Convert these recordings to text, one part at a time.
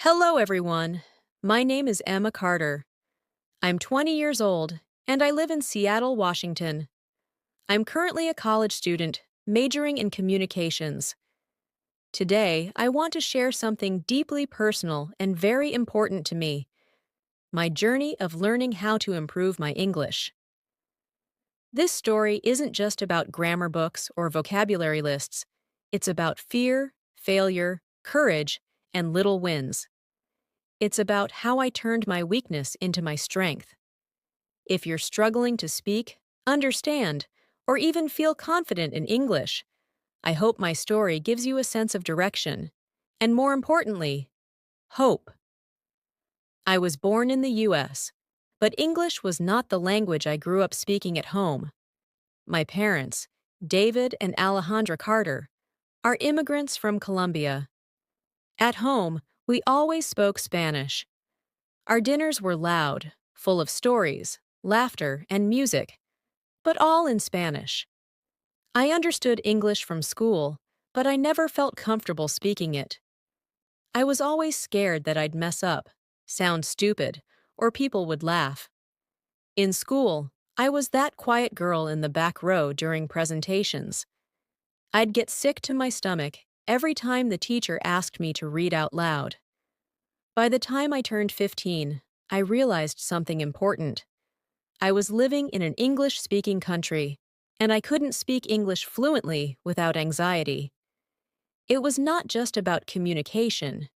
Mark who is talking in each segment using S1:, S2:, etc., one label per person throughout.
S1: Hello, everyone. My name is Emma Carter. I'm 20 years old, and I live in Seattle, Washington. I'm currently a college student, majoring in communications. Today, I want to share something deeply personal and very important to me: my journey of learning how to improve my English. This story isn't just about grammar books or vocabulary lists. It's about fear, failure, courage, and little wins. It's about how I turned my weakness into my strength. If you're struggling to speak, understand, or even feel confident in English, I hope my story gives you a sense of direction, and more importantly, hope. I was born in the U.S., but English was not the language I grew up speaking at home. My parents, David and Alejandra Carter, are immigrants from Colombia. At home, we always spoke Spanish. Our dinners were loud, full of stories, laughter, and music, but all in Spanish. I understood English from school, but I never felt comfortable speaking it. I was always scared that I'd mess up, sound stupid, or people would laugh. In school, I was that quiet girl in the back row during presentations. I'd get sick to my stomach every time the teacher asked me to read out loud. By the time I turned 15, I realized something important. I was living in an English-speaking country, and I couldn't speak English fluently without anxiety. It was not just about communication.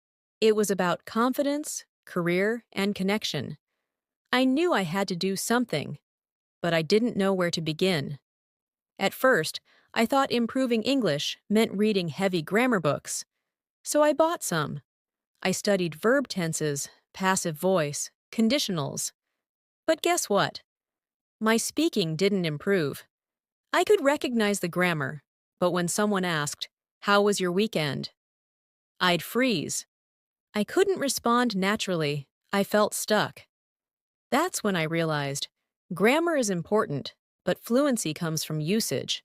S1: It was about confidence, career, and connection. I knew I had to do something, but I didn't know where to begin. At first, I thought improving English meant reading heavy grammar books, so I bought some. I studied verb tenses, passive voice, conditionals. But guess what? My speaking didn't improve. I could recognize the grammar, but when someone asked, "How was your weekend?" I'd freeze. I couldn't respond naturally. I felt stuck. That's when I realized grammar is important, but fluency comes from usage.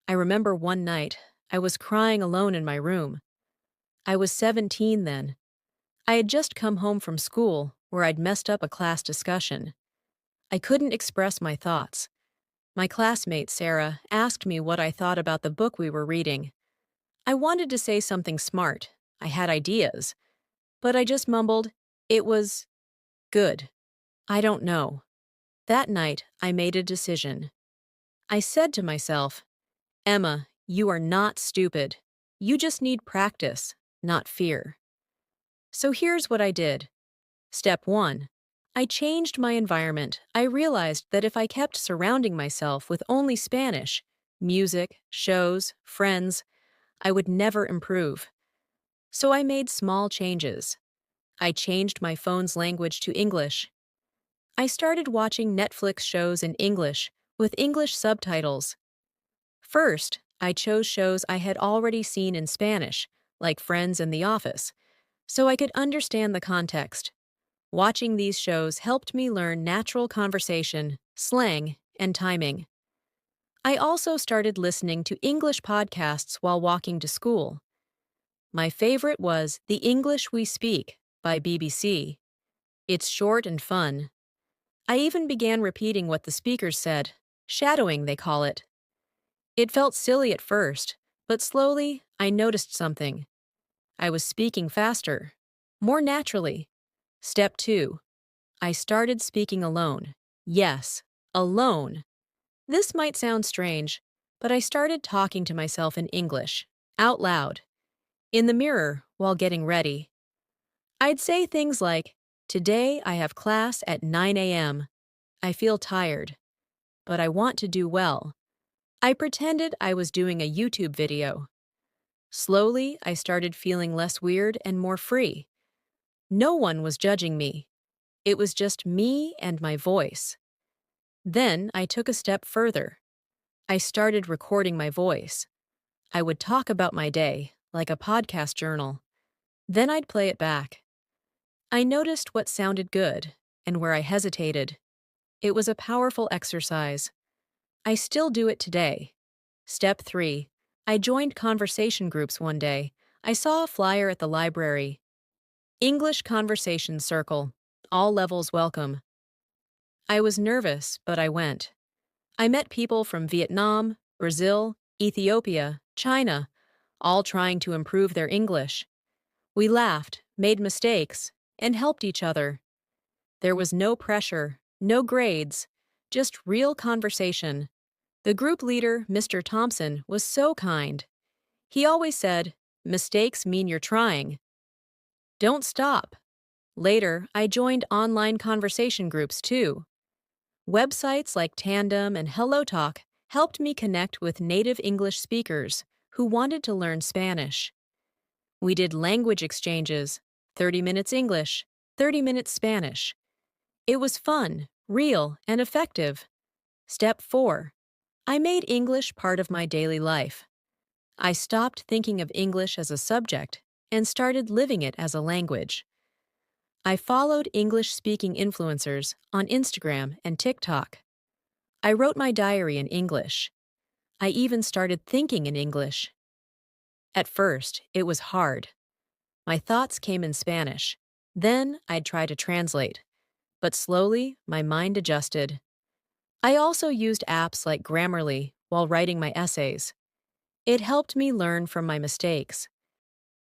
S1: I remember one night, I was crying alone in my room. I was 17 then. I had just come home from school, where I'd messed up a class discussion. I couldn't express my thoughts. My classmate, Sarah, asked me what I thought about the book we were reading. I wanted to say something smart. I had ideas. But I just mumbled, "It was good. I don't know." That night, I made a decision. I said to myself, "Emma, you are not stupid. You just need practice, not fear." So here's what I did. Step 1. I changed my environment. I realized that if I kept surrounding myself with only Spanish, music, shows, friends, I would never improve. So I made small changes. I changed my phone's language to English. I started watching Netflix shows in English with English subtitles. First, I chose shows I had already seen in Spanish, like Friends and The Office, so I could understand the context. Watching these shows helped me learn natural conversation, slang, and timing. I also started listening to English podcasts while walking to school. My favorite was The English We Speak by BBC. It's short and fun. I even began repeating what the speakers said, shadowing they call it. It felt silly at first, but slowly I noticed something. I was speaking faster, more naturally. Step 2. I started speaking alone. Yes, alone. This might sound strange, but I started talking to myself in English, out loud, in the mirror while getting ready. I'd say things like, "Today I have class at 9 a.m. I feel tired, but I want to do well." I pretended I was doing a YouTube video. Slowly, I started feeling less weird and more free. No one was judging me. It was just me and my voice. Then I took a step further. I started recording my voice. I would talk about my day, like a podcast journal. Then I'd play it back. I noticed what sounded good and where I hesitated. It was a powerful exercise. I still do it today. Step 3. I joined conversation groups one day. I saw a flyer at the library. English Conversation Circle. All levels welcome. I was nervous, but I went. I met people from Vietnam, Brazil, Ethiopia, China, all trying to improve their English. We laughed, made mistakes, and helped each other. There was no pressure, no grades, just real conversation. The group leader, Mr. Thompson, was so kind. He always said, "Mistakes mean you're trying. Don't stop." Later, I joined online conversation groups too. Websites like Tandem and HelloTalk helped me connect with native English speakers who wanted to learn Spanish. We did language exchanges, 30 minutes English, 30 minutes Spanish. It was fun, real, and effective. Step 4. I made English part of my daily life. I stopped thinking of English as a subject and started living it as a language. I followed English-speaking influencers on Instagram and TikTok. I wrote my diary in English. I even started thinking in English. At first, it was hard. My thoughts came in Spanish. Then I'd try to translate. But slowly, my mind adjusted. I also used apps like Grammarly while writing my essays. It helped me learn from my mistakes.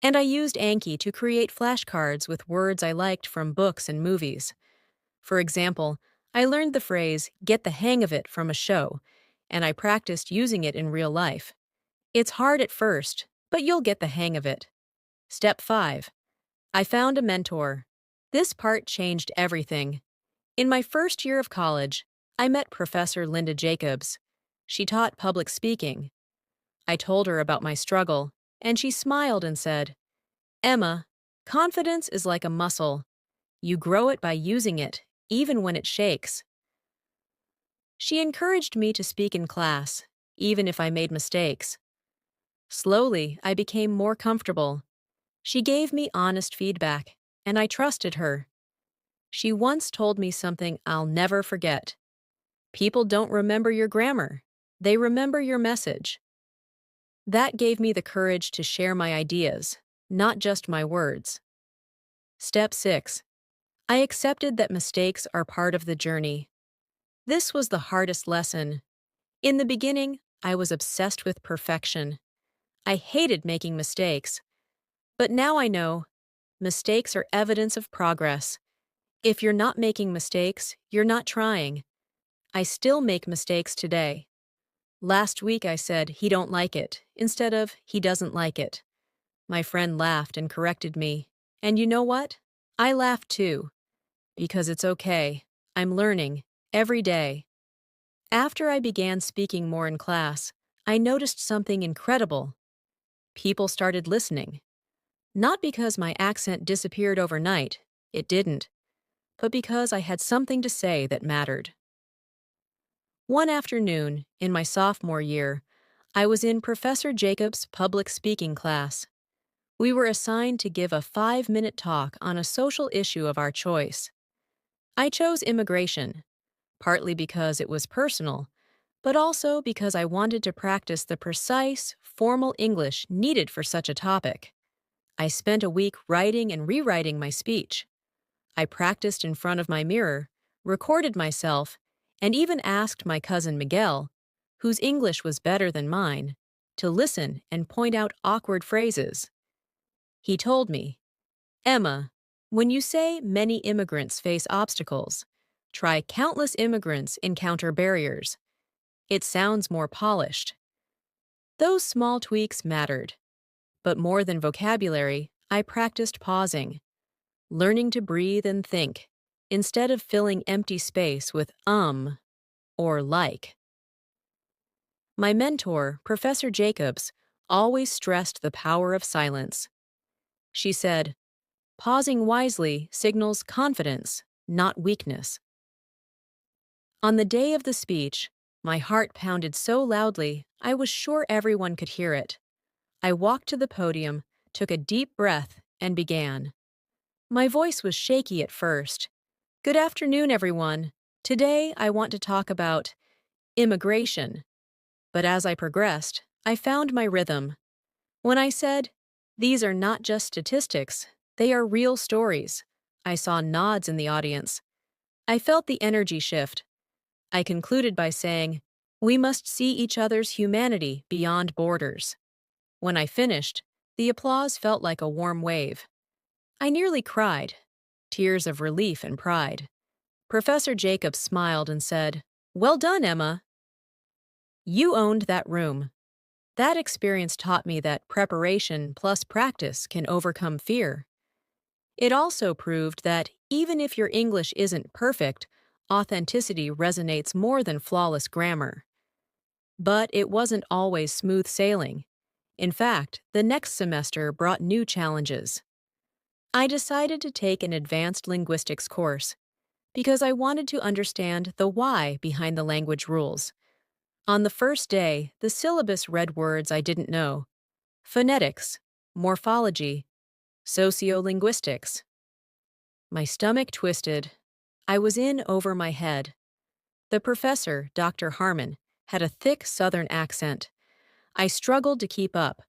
S1: And I used Anki to create flashcards with words I liked from books and movies. For example, I learned the phrase, "get the hang of it" from a show, and I practiced using it in real life. It's hard at first, but you'll get the hang of it. Step 5. I found a mentor. This part changed everything. In my first year of college, I met Professor Linda Jacobs. She taught public speaking. I told her about my struggle, and she smiled and said, "Emma, confidence is like a muscle. You grow it by using it, even when it shakes." She encouraged me to speak in class, even if I made mistakes. Slowly, I became more comfortable. She gave me honest feedback, and I trusted her. She once told me something I'll never forget. People don't remember your grammar. They remember your message. That gave me the courage to share my ideas, not just my words. Step 6. I accepted that mistakes are part of the journey. This was the hardest lesson. In the beginning, I was obsessed with perfection. I hated making mistakes. But now I know mistakes are evidence of progress. If you're not making mistakes, you're not trying. I still make mistakes today. Last week I said, "he don't like it," instead of, "he doesn't like it." My friend laughed and corrected me. And you know what? I laughed too. Because it's okay. I'm learning. Every day. After I began speaking more in class, I noticed something incredible. People started listening. Not because my accent disappeared overnight. It didn't. But because I had something to say that mattered. One afternoon, in my sophomore year, I was in Professor Jacobs' public speaking class. We were assigned to give a 5-minute talk on a social issue of our choice. I chose immigration, partly because it was personal, but also because I wanted to practice the precise, formal English needed for such a topic. I spent a week writing and rewriting my speech. I practiced in front of my mirror, recorded myself, and even asked my cousin Miguel, whose English was better than mine, to listen and point out awkward phrases. He told me, "Emma, when you say many immigrants face obstacles, try countless immigrants encounter barriers. It sounds more polished." Those small tweaks mattered. But more than vocabulary, I practiced pausing, learning to breathe and think, instead of filling empty space with or like. My mentor, Professor Jacobs, always stressed the power of silence. She said, "Pausing wisely signals confidence, not weakness." On the day of the speech, my heart pounded so loudly I was sure everyone could hear it. I walked to the podium, took a deep breath, and began. My voice was shaky at first. "Good afternoon, everyone. Today I want to talk about immigration." But as I progressed, I found my rhythm. When I said, "These are not just statistics, They are real stories. I saw nods in the audience. I felt the energy shift. I concluded by saying, "We must see each other's humanity beyond borders." When I finished, the applause felt like a warm wave. I nearly cried, tears of relief and pride. Professor Jacobs smiled and said, "Well done, Emma. You owned that room." That experience taught me that preparation plus practice can overcome fear. It also proved that even if your English isn't perfect, authenticity resonates more than flawless grammar. But it wasn't always smooth sailing. In fact, the next semester brought new challenges. I decided to take an advanced linguistics course because I wanted to understand the why behind the language rules. On the first day, the syllabus read words I didn't know: phonetics, morphology, sociolinguistics. My stomach twisted. I was in over my head. The professor, Dr. Harmon, had a thick Southern accent. I struggled to keep up.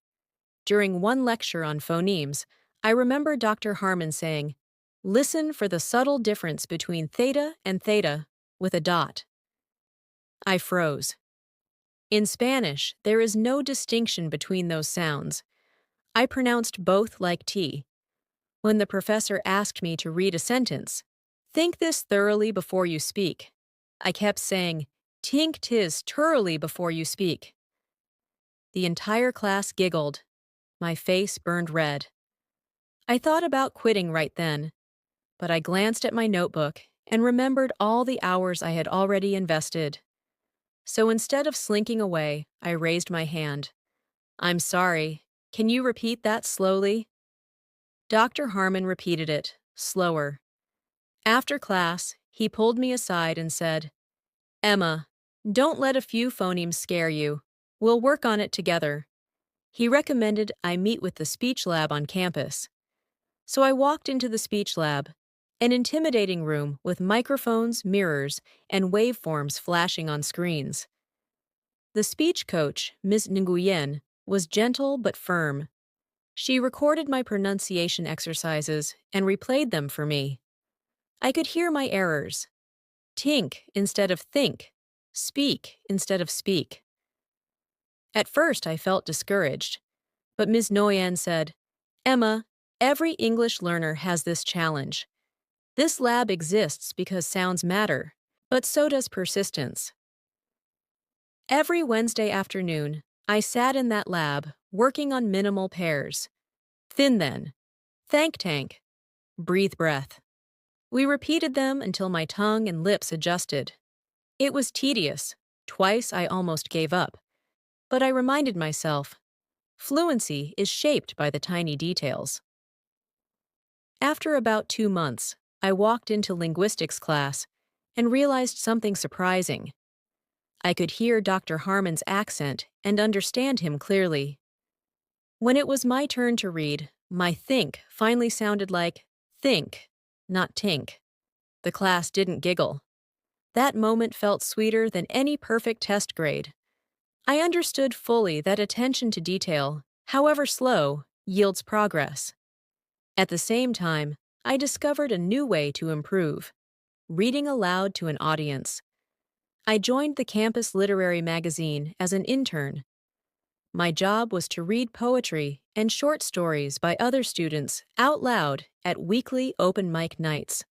S1: During one lecture on phonemes, I remember Dr. Harmon saying, "Listen for the subtle difference between theta and theta with a dot." I froze. In Spanish, there is no distinction between those sounds. I pronounced both like T. When the professor asked me to read a sentence, "Think this thoroughly before you speak," I kept saying, "Tink tis thoroughly before you speak." The entire class giggled. My face burned red. I thought about quitting right then, but I glanced at my notebook and remembered all the hours I had already invested. So instead of slinking away, I raised my hand. "I'm sorry. Can you repeat that slowly?" Dr. Harmon repeated it, slower. After class, he pulled me aside and said, "Emma, don't let a few phonemes scare you. We'll work on it together." He recommended I meet with the speech lab on campus. So I walked into the speech lab, an intimidating room with microphones, mirrors, and waveforms flashing on screens. The speech coach, Ms. Nguyen, was gentle but firm. She recorded my pronunciation exercises and replayed them for me. I could hear my errors. Tink instead of think. Speak instead of speak. At first, I felt discouraged, but Ms. Nguyen said, "Emma, every English learner has this challenge. This lab exists because sounds matter, but so does persistence." Every Wednesday afternoon, I sat in that lab, working on minimal pairs. Thin then, thank tank, breathe breath. We repeated them until my tongue and lips adjusted. It was tedious. Twice I almost gave up. But I reminded myself, fluency is shaped by the tiny details. After about 2 months, I walked into linguistics class and realized something surprising. I could hear Dr. Harmon's accent and understand him clearly. When it was my turn to read, my think finally sounded like think, not tink. The class didn't giggle. That moment felt sweeter than any perfect test grade. I understood fully that attention to detail, however slow, yields progress. At the same time, I discovered a new way to improve: reading aloud to an audience. I joined the campus literary magazine as an intern. My job was to read poetry and short stories by other students out loud at weekly open mic nights.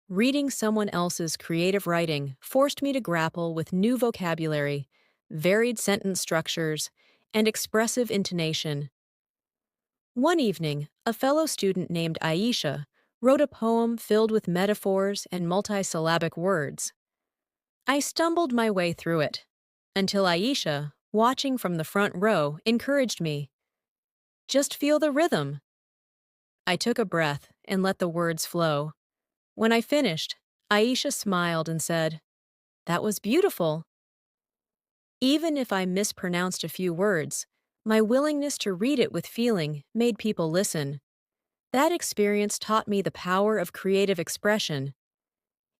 S1: Reading someone else's creative writing forced me to grapple with new vocabulary, varied sentence structures, and expressive intonation. One evening, a fellow student named Aisha wrote a poem filled with metaphors and multisyllabic words. I stumbled my way through it, until Aisha, watching from the front row, encouraged me. "Just feel the rhythm." I took a breath and let the words flow. When I finished, Aisha smiled and said, "That was beautiful." Even if I mispronounced a few words, my willingness to read it with feeling made people listen. That experience taught me the power of creative expression.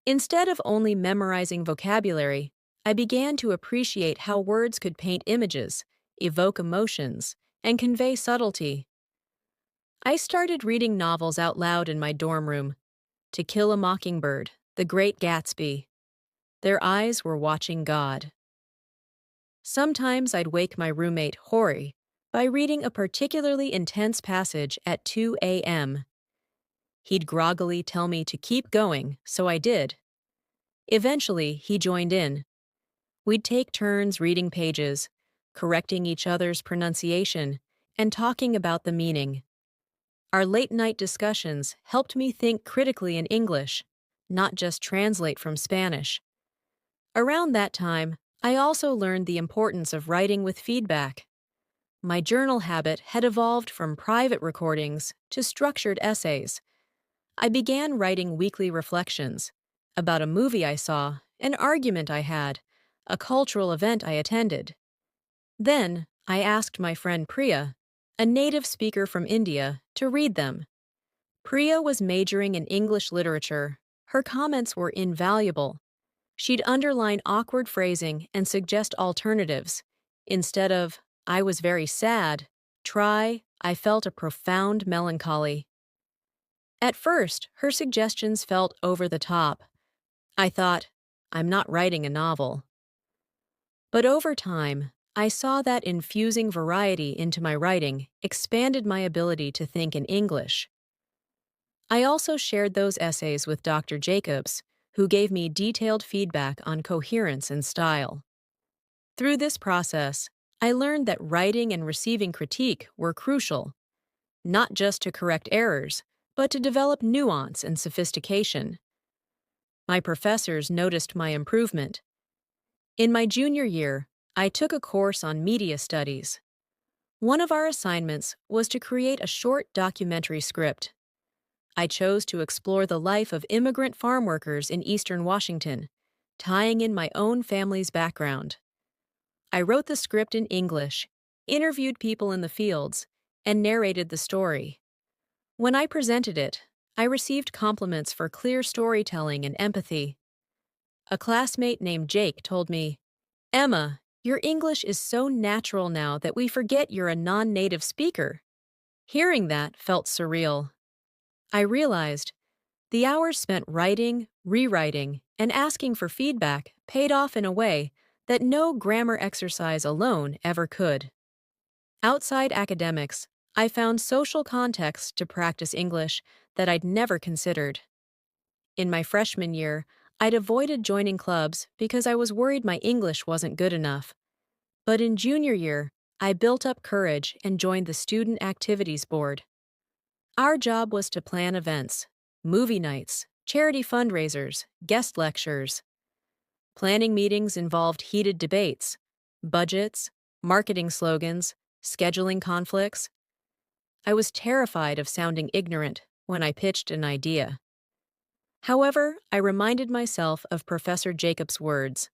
S1: Instead of only memorizing vocabulary, I began to appreciate how words could paint images, evoke emotions, and convey subtlety. I started reading novels out loud in my dorm room. To Kill a Mockingbird, The Great Gatsby. Their eyes were watching God. Sometimes I'd wake my roommate, Hori, by reading a particularly intense passage at 2 a.m. He'd groggily tell me to keep going, so I did. Eventually, he joined in. We'd take turns reading pages, correcting each other's pronunciation, and talking about the meaning. Our late-night discussions helped me think critically in English, not just translate from Spanish. Around that time, I also learned the importance of writing with feedback. My journal habit had evolved from private recordings to structured essays. I began writing weekly reflections about a movie I saw, an argument I had, a cultural event I attended. Then, I asked my friend Priya, a native speaker from India, to read them. Priya was majoring in English literature. Her comments were invaluable. She'd underline awkward phrasing and suggest alternatives. Instead of, "I was very sad," try, "I felt a profound melancholy." At first, her suggestions felt over the top. I thought, I'm not writing a novel. But over time, I saw that infusing variety into my writing expanded my ability to think in English. I also shared those essays with Dr. Jacobs, who gave me detailed feedback on coherence and style. Through this process, I learned that writing and receiving critique were crucial, not just to correct errors, but to develop nuance and sophistication. My professors noticed my improvement. In my junior year, I took a course on media studies. One of our assignments was to create a short documentary script. I chose to explore the life of immigrant farm workers in eastern Washington, tying in my own family's background. I wrote the script in English, interviewed people in the fields, and narrated the story. When I presented it, I received compliments for clear storytelling and empathy. A classmate named Jake told me, "Emma, your English is so natural now that we forget you're a non-native speaker." Hearing that felt surreal. I realized the hours spent writing, rewriting, and asking for feedback paid off in a way that no grammar exercise alone ever could. Outside academics, I found social contexts to practice English that I'd never considered. In my freshman year, I'd avoided joining clubs because I was worried my English wasn't good enough. But in junior year, I built up courage and joined the Student Activities Board. Our job was to plan events, movie nights, charity fundraisers, guest lectures. Planning meetings involved heated debates, budgets, marketing slogans, scheduling conflicts. I was terrified of sounding ignorant when I pitched an idea. However, I reminded myself of Professor Jacobs' words,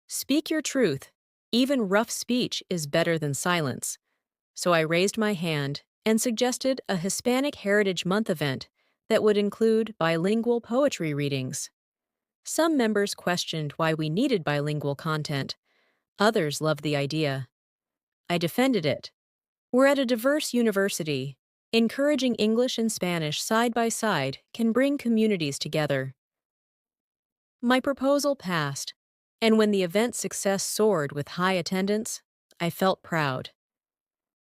S1: "Speak your truth. Even rough speech is better than silence." So I raised my hand and suggested a Hispanic Heritage Month event that would include bilingual poetry readings. Some members questioned why we needed bilingual content. Others loved the idea. I defended it. We're at a diverse university. Encouraging English and Spanish side by side can bring communities together. My proposal passed, and when the event's success soared with high attendance, I felt proud.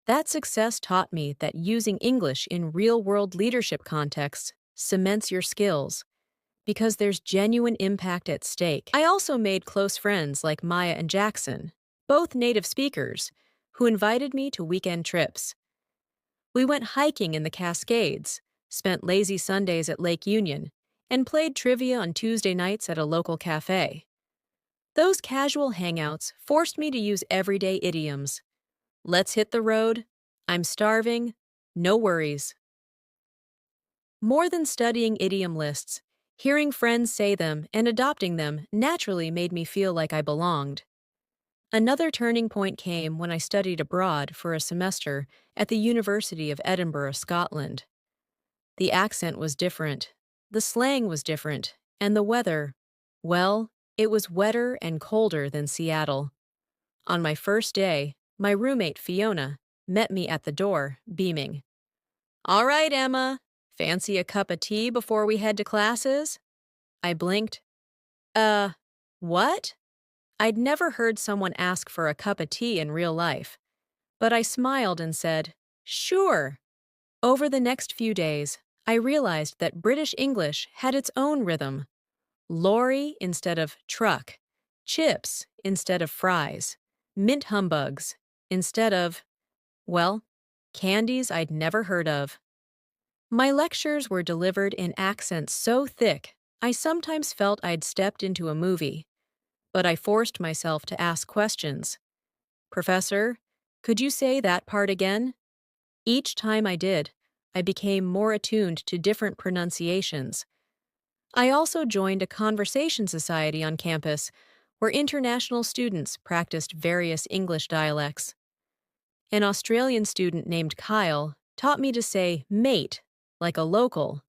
S1: That success taught me that using English in real-world leadership contexts cements your skills, because there's genuine impact at stake. I also made close friends like Maya and Jackson, both native speakers, who invited me to weekend trips. We went hiking in the Cascades, spent lazy Sundays at Lake Union, and played trivia on Tuesday nights at a local cafe. Those casual hangouts forced me to use everyday idioms. "Let's hit the road," "I'm starving," "no worries." More than studying idiom lists, hearing friends say them and adopting them naturally made me feel like I belonged. Another turning point came when I studied abroad for a semester at the University of Edinburgh, Scotland. The accent was different, the slang was different, and the weather, well, it was wetter and colder than Seattle. On my first day, my roommate Fiona met me at the door, beaming. All right, Emma. Fancy a cup of tea before we head to classes? I blinked. Uh, what? I'd never heard someone ask for a cup of tea in real life, but I smiled and said, sure. Over the next few days, I realized that British English had its own rhythm. Lorry instead of truck, chips instead of fries, mint humbugs instead of, well, candies I'd never heard of. My lectures were delivered in accents so thick, I sometimes felt I'd stepped into a movie, but I forced myself to ask questions. Professor, could you say that part again? Each time I did, I became more attuned to different pronunciations. I also joined a conversation society on campus where international students practiced various English dialects. An Australian student named Kyle taught me to say mate, like a local.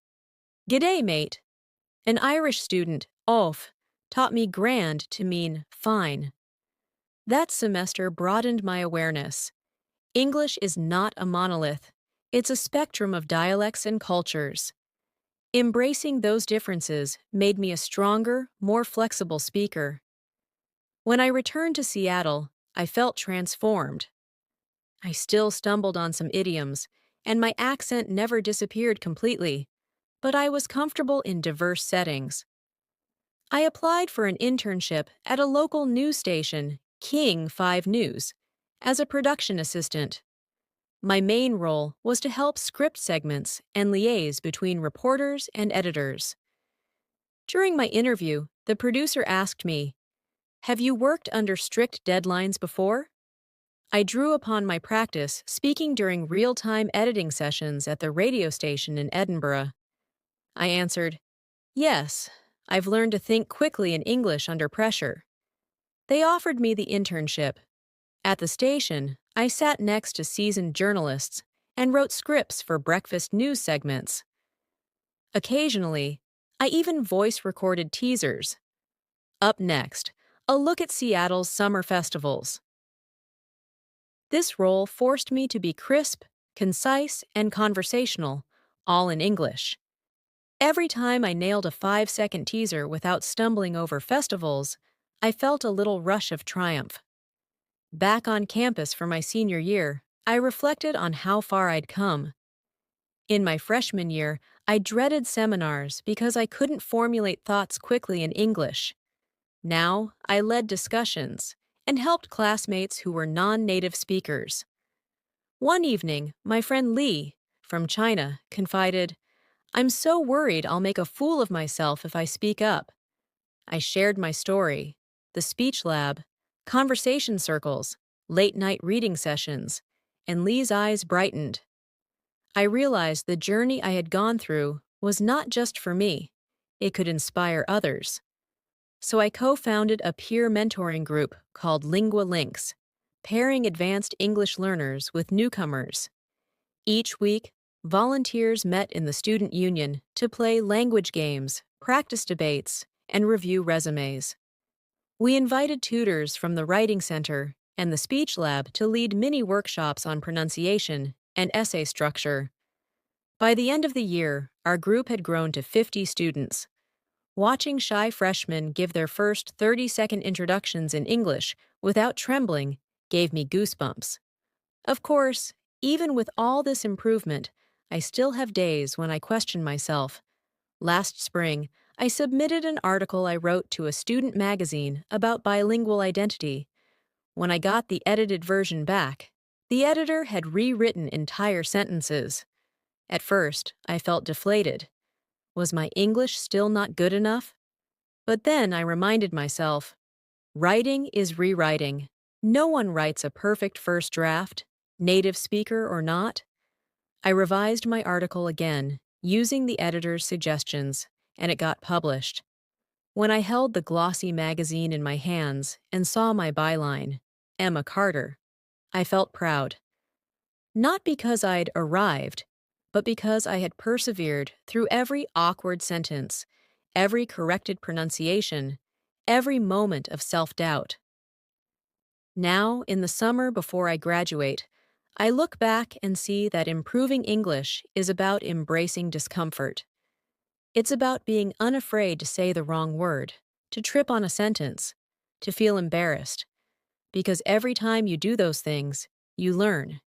S1: G'day, mate. An Irish student, Ulf, taught me grand to mean fine. That semester broadened my awareness. English is not a monolith. It's a spectrum of dialects and cultures. Embracing those differences made me a stronger, more flexible speaker. When I returned to Seattle, I felt transformed. I still stumbled on some idioms, and my accent never disappeared completely, but I was comfortable in diverse settings. I applied for an internship at a local news station, King 5 News, as a production assistant. My main role was to help script segments and liaise between reporters and editors. During my interview, the producer asked me, "Have you worked under strict deadlines before?" I drew upon my practice speaking during real-time editing sessions at the radio station in Edinburgh. I answered, "Yes, I've learned to think quickly in English under pressure." They offered me the internship. At the station, I sat next to seasoned journalists and wrote scripts for breakfast news segments. Occasionally, I even voice-recorded teasers. Up next, a look at Seattle's summer festivals. This role forced me to be crisp, concise, and conversational, all in English. Every time I nailed a 5-second teaser without stumbling over festivals, I felt a little rush of triumph. Back on campus for my senior year, I reflected on how far I'd come. In my freshman year, I dreaded seminars because I couldn't formulate thoughts quickly in English. Now, I led discussions and helped classmates who were non-native speakers. One evening, my friend Lee, from China, confided, "I'm so worried I'll make a fool of myself if I speak up." I shared my story, the speech lab, conversation circles, late-night reading sessions, and Lee's eyes brightened. I realized the journey I had gone through was not just for me. It could inspire others. So I co-founded a peer mentoring group called Lingua Links, pairing advanced English learners with newcomers. Each week, volunteers met in the student union to play language games, practice debates, and review resumes. We invited tutors from the Writing Center and the Speech Lab to lead mini workshops on pronunciation and essay structure. By the end of the year, our group had grown to 50 students. Watching shy freshmen give their first 30-second introductions in English without trembling gave me goosebumps. Of course, even with all this improvement, I still have days when I question myself. Last spring, I submitted an article I wrote to a student magazine about bilingual identity. When I got the edited version back, the editor had rewritten entire sentences. At first, I felt deflated. Was my English still not good enough? But then I reminded myself, writing is rewriting. No one writes a perfect first draft, native speaker or not. I revised my article again, using the editor's suggestions, and it got published. When I held the glossy magazine in my hands and saw my byline, Emma Carter, I felt proud. Not because I'd arrived, but because I had persevered through every awkward sentence, every corrected pronunciation, every moment of self-doubt. Now, in the summer before I graduate, I look back and see that improving English is about embracing discomfort. It's about being unafraid to say the wrong word, to trip on a sentence, to feel embarrassed. Because every time you do those things, you learn.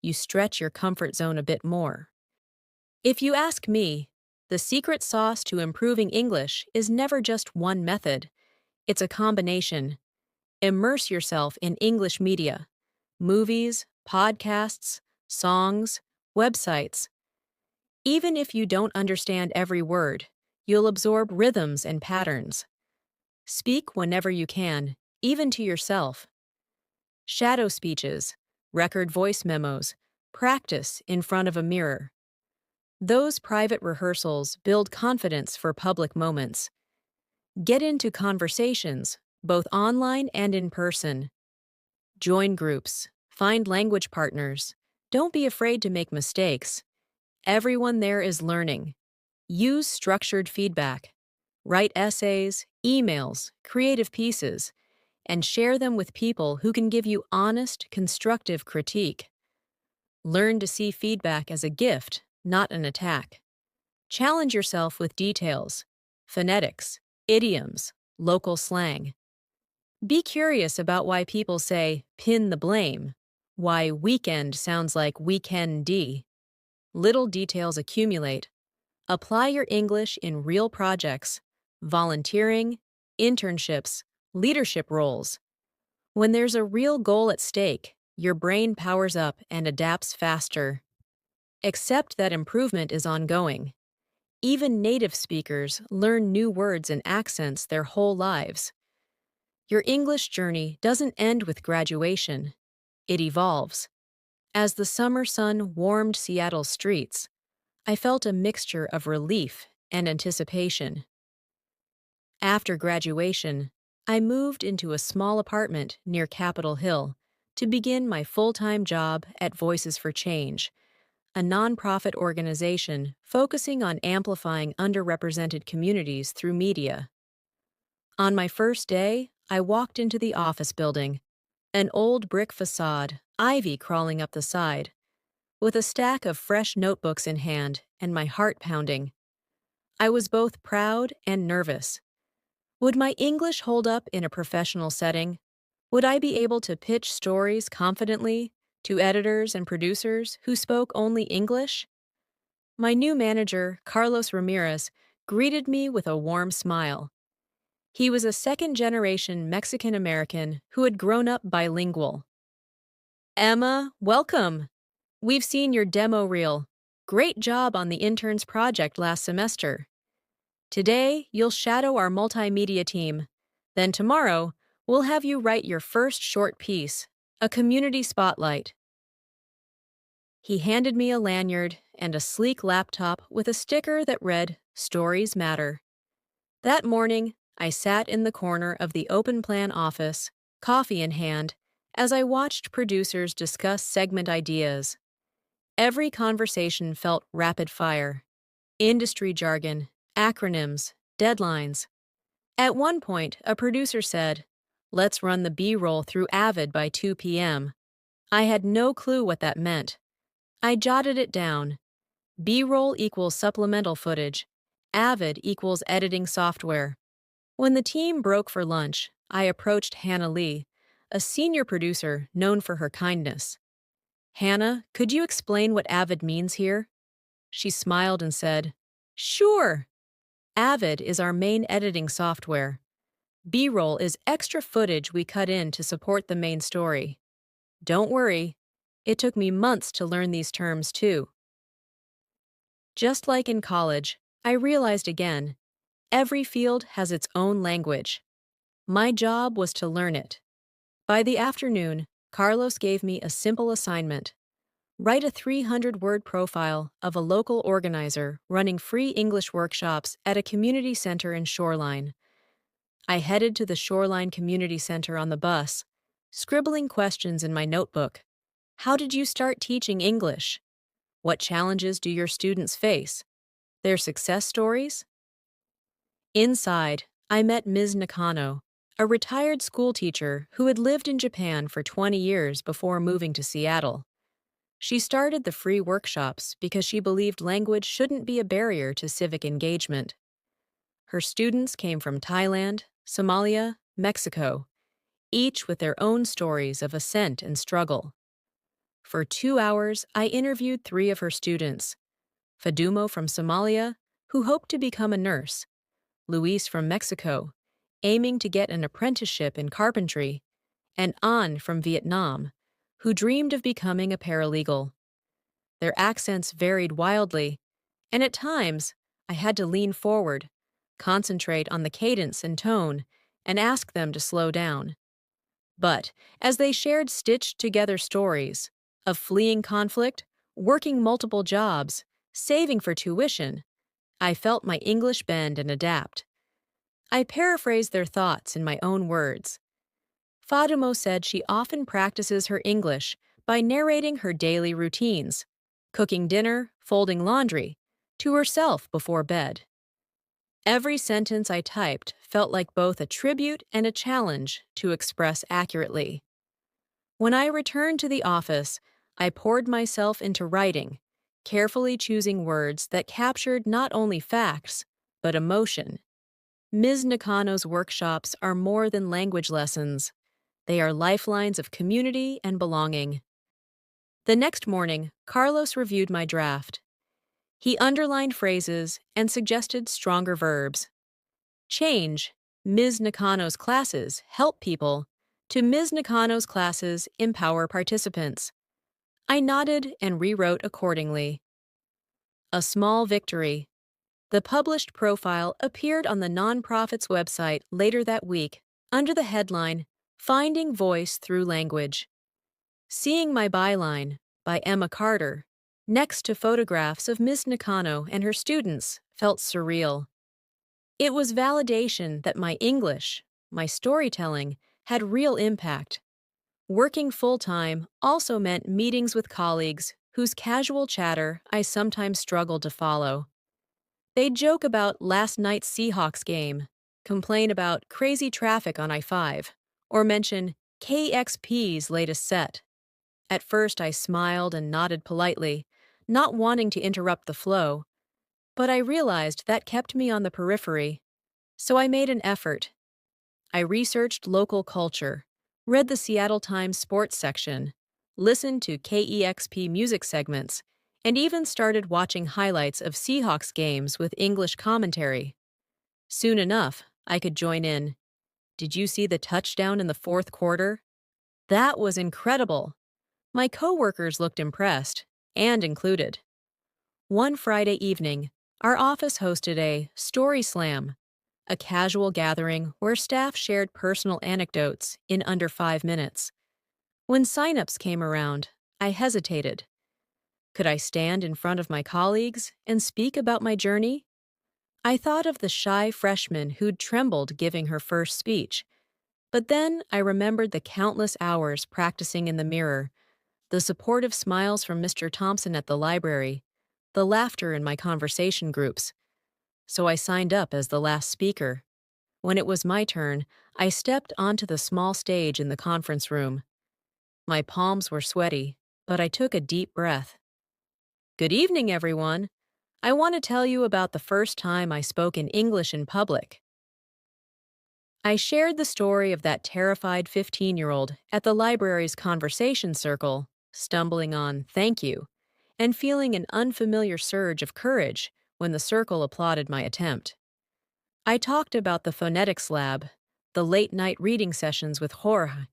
S1: You stretch your comfort zone a bit more. If you ask me, the secret sauce to improving English is never just one method. It's a combination. Immerse yourself in English media, movies, podcasts, songs, websites. Even if you don't understand every word, you'll absorb rhythms and patterns. Speak whenever you can, even to yourself. Shadow speeches, record voice memos, practice in front of a mirror. Those private rehearsals build confidence for public moments. Get into conversations, both online and in person. Join groups, find language partners. Don't be afraid to make mistakes. Everyone there is learning. Use structured feedback. Write essays, emails, creative pieces, and share them with people who can give you honest, constructive critique. Learn to see feedback as a gift, not an attack. Challenge yourself with details, phonetics, idioms, local slang. Be curious about why people say pin the blame, why weekend sounds like weekend-y. Little details accumulate. Apply your English in real projects, volunteering, internships, leadership roles. When there's a real goal at stake, your brain powers up and adapts faster. Accept that improvement is ongoing. Even native speakers learn new words and accents their whole lives. Your English journey doesn't end with graduation. It evolves. As the summer sun warmed Seattle's streets, I felt a mixture of relief and anticipation. After graduation, I moved into a small apartment near Capitol Hill to begin my full-time job at Voices for Change, a nonprofit organization focusing on amplifying underrepresented communities through media. On my first day, I walked into the office building, an old brick facade, ivy crawling up the side, with a stack of fresh notebooks in hand and my heart pounding. I was both proud and nervous. Would my English hold up in a professional setting? Would I be able to pitch stories confidently to editors and producers who spoke only English? My new manager, Carlos Ramirez, greeted me with a warm smile. He was a second-generation Mexican-American who had grown up bilingual. Emma, welcome! We've seen your demo reel. Great job on the intern's project last semester. Today, you'll shadow our multimedia team. Then tomorrow, we'll have you write your first short piece, a community spotlight. He handed me a lanyard and a sleek laptop with a sticker that read, "Stories Matter." That morning, I sat in the corner of the open plan office, coffee in hand, as I watched producers discuss segment ideas. Every conversation felt rapid fire. Industry jargon, acronyms, deadlines. At one point, a producer said, "Let's run the B-roll through Avid by 2 p.m. I had no clue what that meant. I jotted it down. B-roll equals supplemental footage. Avid equals editing software. When the team broke for lunch, I approached Hannah Lee, a senior producer known for her kindness. "Hannah, could you explain what Avid means here?" She smiled and said, "Sure. Avid is our main editing software. B-roll is extra footage we cut in to support the main story. Don't worry, it took me months to learn these terms too." Just like in college, I realized again, every field has its own language. My job was to learn it. By the afternoon, Carlos gave me a simple assignment. Write a 300-word profile of a local organizer running free English workshops at a community center in Shoreline. I headed to the Shoreline Community Center on the bus, scribbling questions in my notebook. How did you start teaching English? What challenges do your students face? Their success stories? Inside, I met Ms. Nakano, a retired school teacher who had lived in Japan for 20 years before moving to Seattle. She started the free workshops because she believed language shouldn't be a barrier to civic engagement. Her students came from Thailand, Somalia, Mexico, each with their own stories of ascent and struggle. For 2 hours, I interviewed three of her students: Fadumo from Somalia, who hoped to become a nurse; Luis from Mexico, aiming to get an apprenticeship in carpentry; and An from Vietnam, who dreamed of becoming a paralegal. Their accents varied wildly, and at times I had to lean forward, concentrate on the cadence and tone, and ask them to slow down. But as they shared stitched together stories of fleeing conflict, working multiple jobs, saving for tuition, I felt my English bend and adapt. I paraphrased their thoughts in my own words. Fadumo said she often practices her English by narrating her daily routines, cooking dinner, folding laundry, to herself before bed. Every sentence I typed felt like both a tribute and a challenge to express accurately. When I returned to the office, I poured myself into writing, carefully choosing words that captured not only facts, but emotion. Ms. Nakano's workshops are more than language lessons. They are lifelines of community and belonging. The next morning, Carlos reviewed my draft. He underlined phrases and suggested stronger verbs. Change Ms. Nakano's classes help people to Ms. Nakano's classes empower participants. I nodded and rewrote accordingly. A small victory. The published profile appeared on the nonprofit's website later that week under the headline, Finding Voice Through Language. Seeing my byline, by Emma Carter, next to photographs of Ms. Nakano and her students, felt surreal. It was validation that my English, my storytelling, had real impact. Working full-time also meant meetings with colleagues whose casual chatter I sometimes struggled to follow. They'd joke about last night's Seahawks game, complain about crazy traffic on I-5, or mention KXP's latest set. At first I smiled and nodded politely, not wanting to interrupt the flow, but I realized that kept me on the periphery. So I made an effort. I researched local culture, read the Seattle Times sports section, listened to KEXP music segments, and even started watching highlights of Seahawks games with English commentary. Soon enough, I could join in. Did you see the touchdown in the fourth quarter? That was incredible. My coworkers looked impressed, and included. One Friday evening, our office hosted a Story Slam, a casual gathering where staff shared personal anecdotes in under 5 minutes. When sign-ups came around, I hesitated. Could I stand in front of my colleagues and speak about my journey? I thought of the shy freshman who'd trembled giving her first speech. But then I remembered the countless hours practicing in the mirror, the supportive smiles from Mr. Thompson at the library, the laughter in my conversation groups. So I signed up as the last speaker. When it was my turn, I stepped onto the small stage in the conference room. My palms were sweaty, but I took a deep breath. Good evening, everyone. I want to tell you about the first time I spoke in English in public. I shared the story of that terrified 15-year-old at the library's conversation circle, stumbling on "thank you," and feeling an unfamiliar surge of courage when the circle applauded my attempt. I talked about the phonetics lab, the late-night reading sessions with Jorge,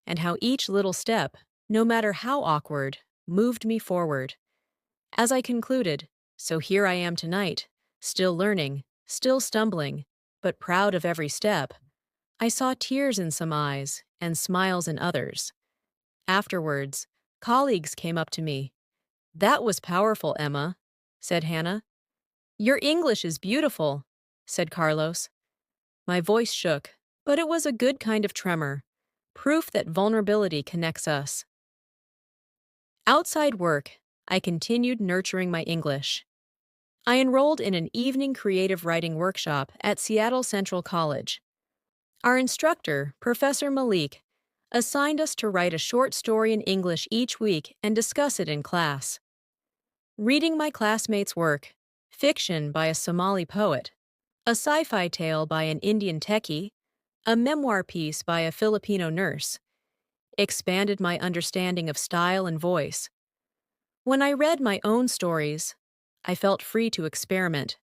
S1: and how each little step, no matter how awkward, moved me forward. As I concluded, so here I am tonight, still learning, still stumbling, but proud of every step, I saw tears in some eyes and smiles in others. Afterwards, colleagues came up to me. "That was powerful, Emma," said Hannah. "Your English is beautiful," said Carlos. My voice shook, but it was a good kind of tremor, proof that vulnerability connects us. Outside work, I continued nurturing my English. I enrolled in an evening creative writing workshop at Seattle Central College. Our instructor, Professor Malik, assigned us to write a short story in English each week and discuss it in class. Reading my classmates' work, fiction by a Somali poet, a sci-fi tale by an Indian techie, a memoir piece by a Filipino nurse, expanded my understanding of style and voice. When I read my own stories, I felt free to experiment.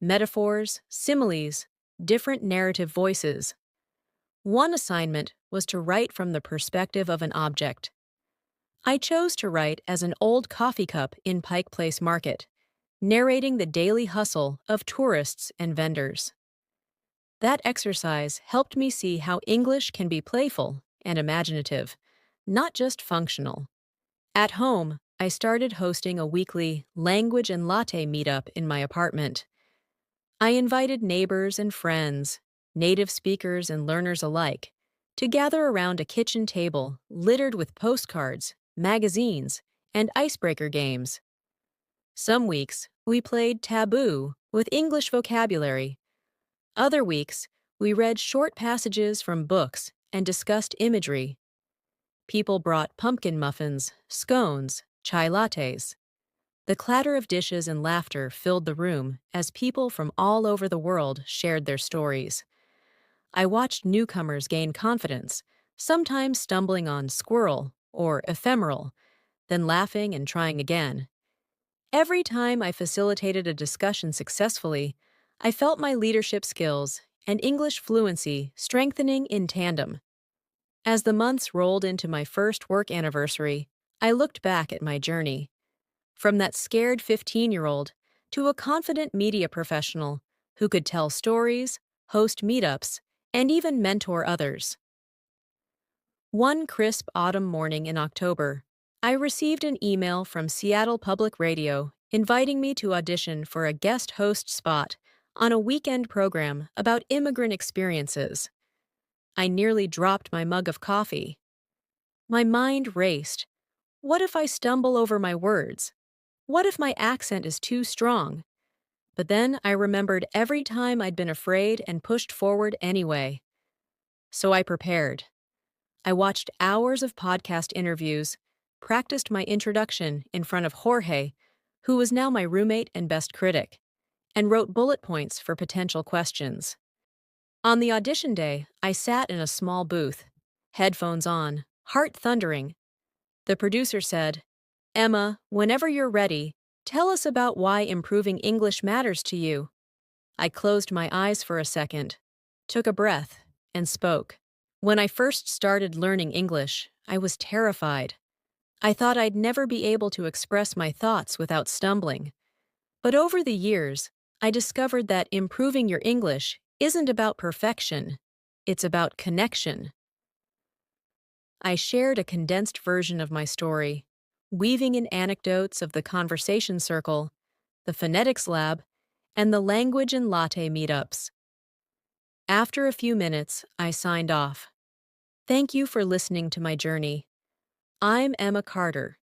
S1: Metaphors, similes, different narrative voices. One assignment was to write from the perspective of an object. I chose to write as an old coffee cup in Pike Place Market, narrating the daily hustle of tourists and vendors. That exercise helped me see how English can be playful and imaginative, not just functional. At home, I started hosting a weekly language and latte meetup in my apartment. I invited neighbors and friends, native speakers and learners alike, to gather around a kitchen table littered with postcards, magazines, and icebreaker games. Some weeks, we played Taboo with English vocabulary. Other weeks, we read short passages from books and discussed imagery. People brought pumpkin muffins, scones, chai lattes. The clatter of dishes and laughter filled the room as people from all over the world shared their stories. I watched newcomers gain confidence, sometimes stumbling on squirrel or ephemeral, then laughing and trying again. Every time I facilitated a discussion successfully, I felt my leadership skills and English fluency strengthening in tandem. As the months rolled into my first work anniversary, I looked back at my journey. From that scared 15-year-old to a confident media professional who could tell stories, host meetups, and even mentor others. One crisp autumn morning in October, I received an email from Seattle Public Radio inviting me to audition for a guest host spot on a weekend program about immigrant experiences. I nearly dropped my mug of coffee. My mind raced. What if I stumble over my words? What if my accent is too strong? But then I remembered every time I'd been afraid and pushed forward anyway. So I prepared. I watched hours of podcast interviews, practiced my introduction in front of Jorge, who was now my roommate and best critic, and wrote bullet points for potential questions. On the audition day, I sat in a small booth, headphones on, heart thundering. The producer said, "Emma, whenever you're ready, tell us about why improving English matters to you." I closed my eyes for a second, took a breath, and spoke. When I first started learning English, I was terrified. I thought I'd never be able to express my thoughts without stumbling. But over the years, I discovered that improving your English isn't about perfection, it's about connection. I shared a condensed version of my story, weaving in anecdotes of the conversation circle, the phonetics lab, and the language and latte meetups. After a few minutes, I signed off. Thank you for listening to my journey. I'm Emma Carter,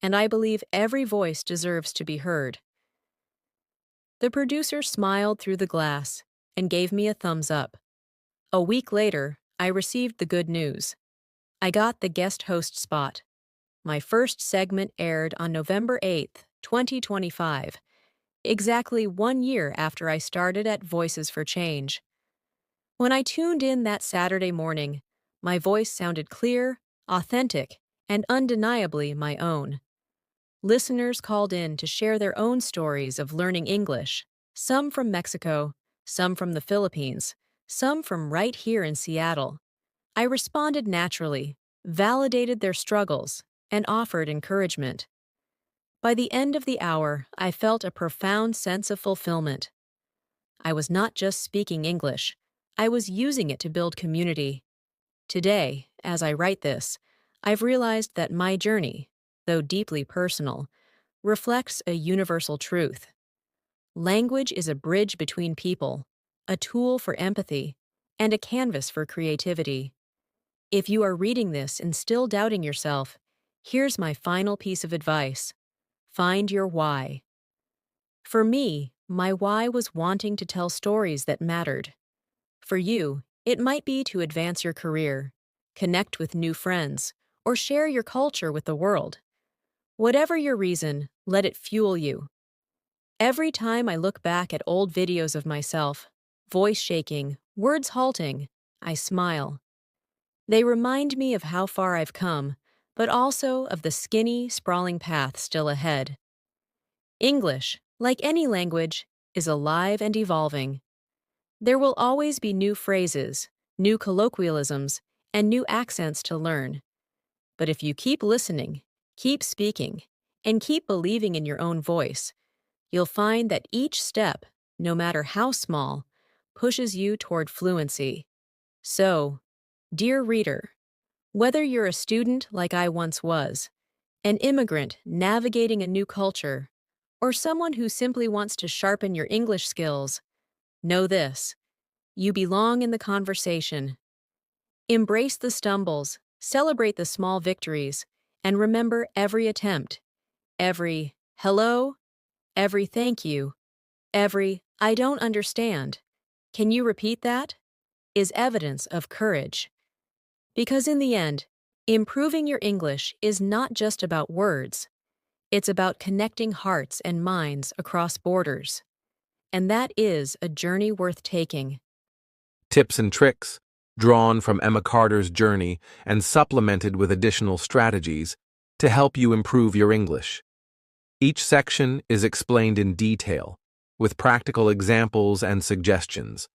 S1: and I believe every voice deserves to be heard. The producer smiled through the glass and gave me a thumbs up. A week later, I received the good news. I got the guest host spot. My first segment aired on November 8th, 2025, exactly 1 year after I started at Voices for Change. When I tuned in that Saturday morning, my voice sounded clear, authentic, and undeniably my own. Listeners called in to share their own stories of learning English, some from Mexico, some from the Philippines, some from right here in Seattle. I responded naturally, validated their struggles, and offered encouragement. By the end of the hour, I felt a profound sense of fulfillment. I was not just speaking English, I was using it to build community. Today, as I write this, I've realized that my journey, though deeply personal, reflects a universal truth. Language is a bridge between people, a tool for empathy, and a canvas for creativity. If you are reading this and still doubting yourself, here's my final piece of advice. Find your why. For me, my why was wanting to tell stories that mattered. For you, it might be to advance your career, connect with new friends, or share your culture with the world. Whatever your reason, let it fuel you. Every time I look back at old videos of myself, voice shaking, words halting, I smile. They remind me of how far I've come, but also of the skinny, sprawling path still ahead. English, like any language, is alive and evolving. There will always be new phrases, new colloquialisms, and new accents to learn. But if you keep listening, keep speaking, and keep believing in your own voice, you'll find that each step, no matter how small, pushes you toward fluency. So, dear reader, whether you're a student like I once was, an immigrant navigating a new culture, or someone who simply wants to sharpen your English skills, know this: you belong in the conversation. Embrace the stumbles, celebrate the small victories, and remember every attempt, every hello, every thank you, every I don't understand. Can you repeat that? Is evidence of courage. Because in the end, improving your English is not just about words. It's about connecting hearts and minds across borders. And that is a journey worth taking.
S2: Tips and tricks, drawn from Emma Carter's journey and supplemented with additional strategies to help you improve your English. Each section is explained in detail, with practical examples and suggestions.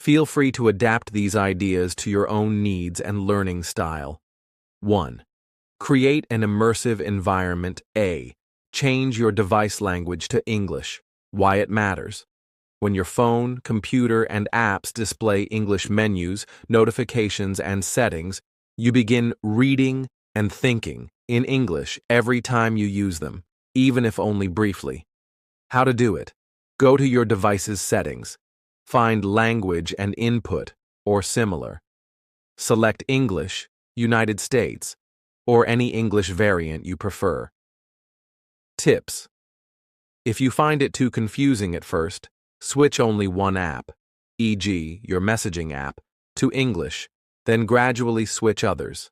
S2: Feel free to adapt these ideas to your own needs and learning style. 1. Create an immersive environment. Change your device language to English. Why it matters. When your phone, computer, and apps display English menus, notifications, and settings, you begin reading and thinking in English every time you use them, even if only briefly. How to do it? Go to your device's settings. Find Language and Input, or similar. Select English, United States, or any English variant you prefer. Tips: if you find it too confusing at first, switch only one app, e.g., your messaging app, to English, then gradually switch others.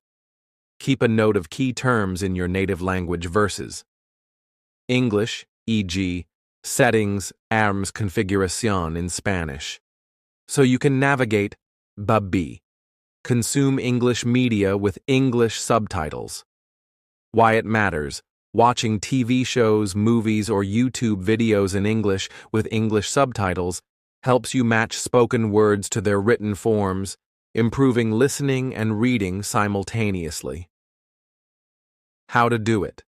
S2: Keep a note of key terms in your native language verses. English, e.g., settings, arms configuración in Spanish. So you can navigate B. Consume English media with English subtitles. Why it matters. Watching TV shows, movies, or YouTube videos in English with English subtitles helps you match spoken words to their written forms, improving listening and reading simultaneously. How to do it.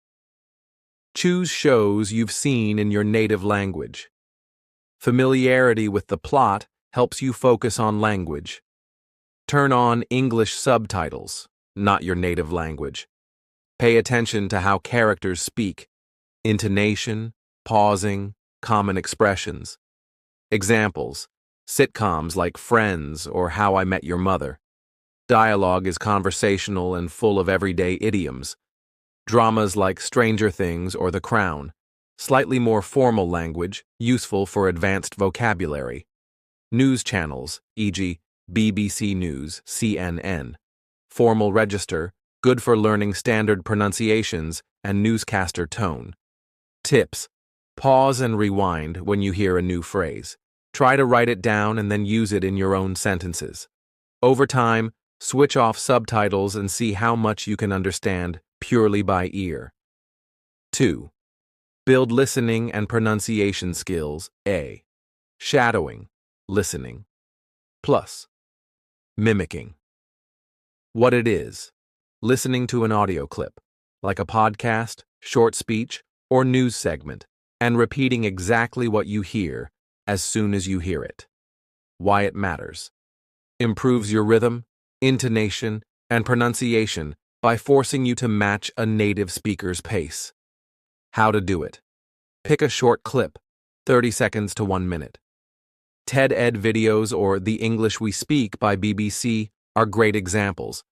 S2: Choose shows you've seen in your native language. Familiarity with the plot helps you focus on language. Turn on English subtitles, not your native language. Pay attention to how characters speak, intonation, pausing, common expressions. Examples: sitcoms like Friends or How I Met Your Mother. Dialogue is conversational and full of everyday idioms. Dramas like Stranger Things or The Crown. Slightly more formal language, useful for advanced vocabulary. News channels, e.g., BBC News, CNN. Formal register, good for learning standard pronunciations and newscaster tone. Tips: pause and rewind when you hear a new phrase. Try to write it down and then use it in your own sentences. Over time, switch off subtitles and see how much you can understand purely by ear. 2. Build listening and pronunciation skills. Shadowing, listening. Plus, mimicking. What it is: listening to an audio clip, like a podcast, short speech, or news segment, and repeating exactly what you hear as soon as you hear it. Why it matters. Improves your rhythm, intonation, and pronunciation by forcing you to match a native speaker's pace. How to do it. Pick a short clip, 30 seconds to 1 minute. TED Ed videos or The English We Speak by BBC are great examples.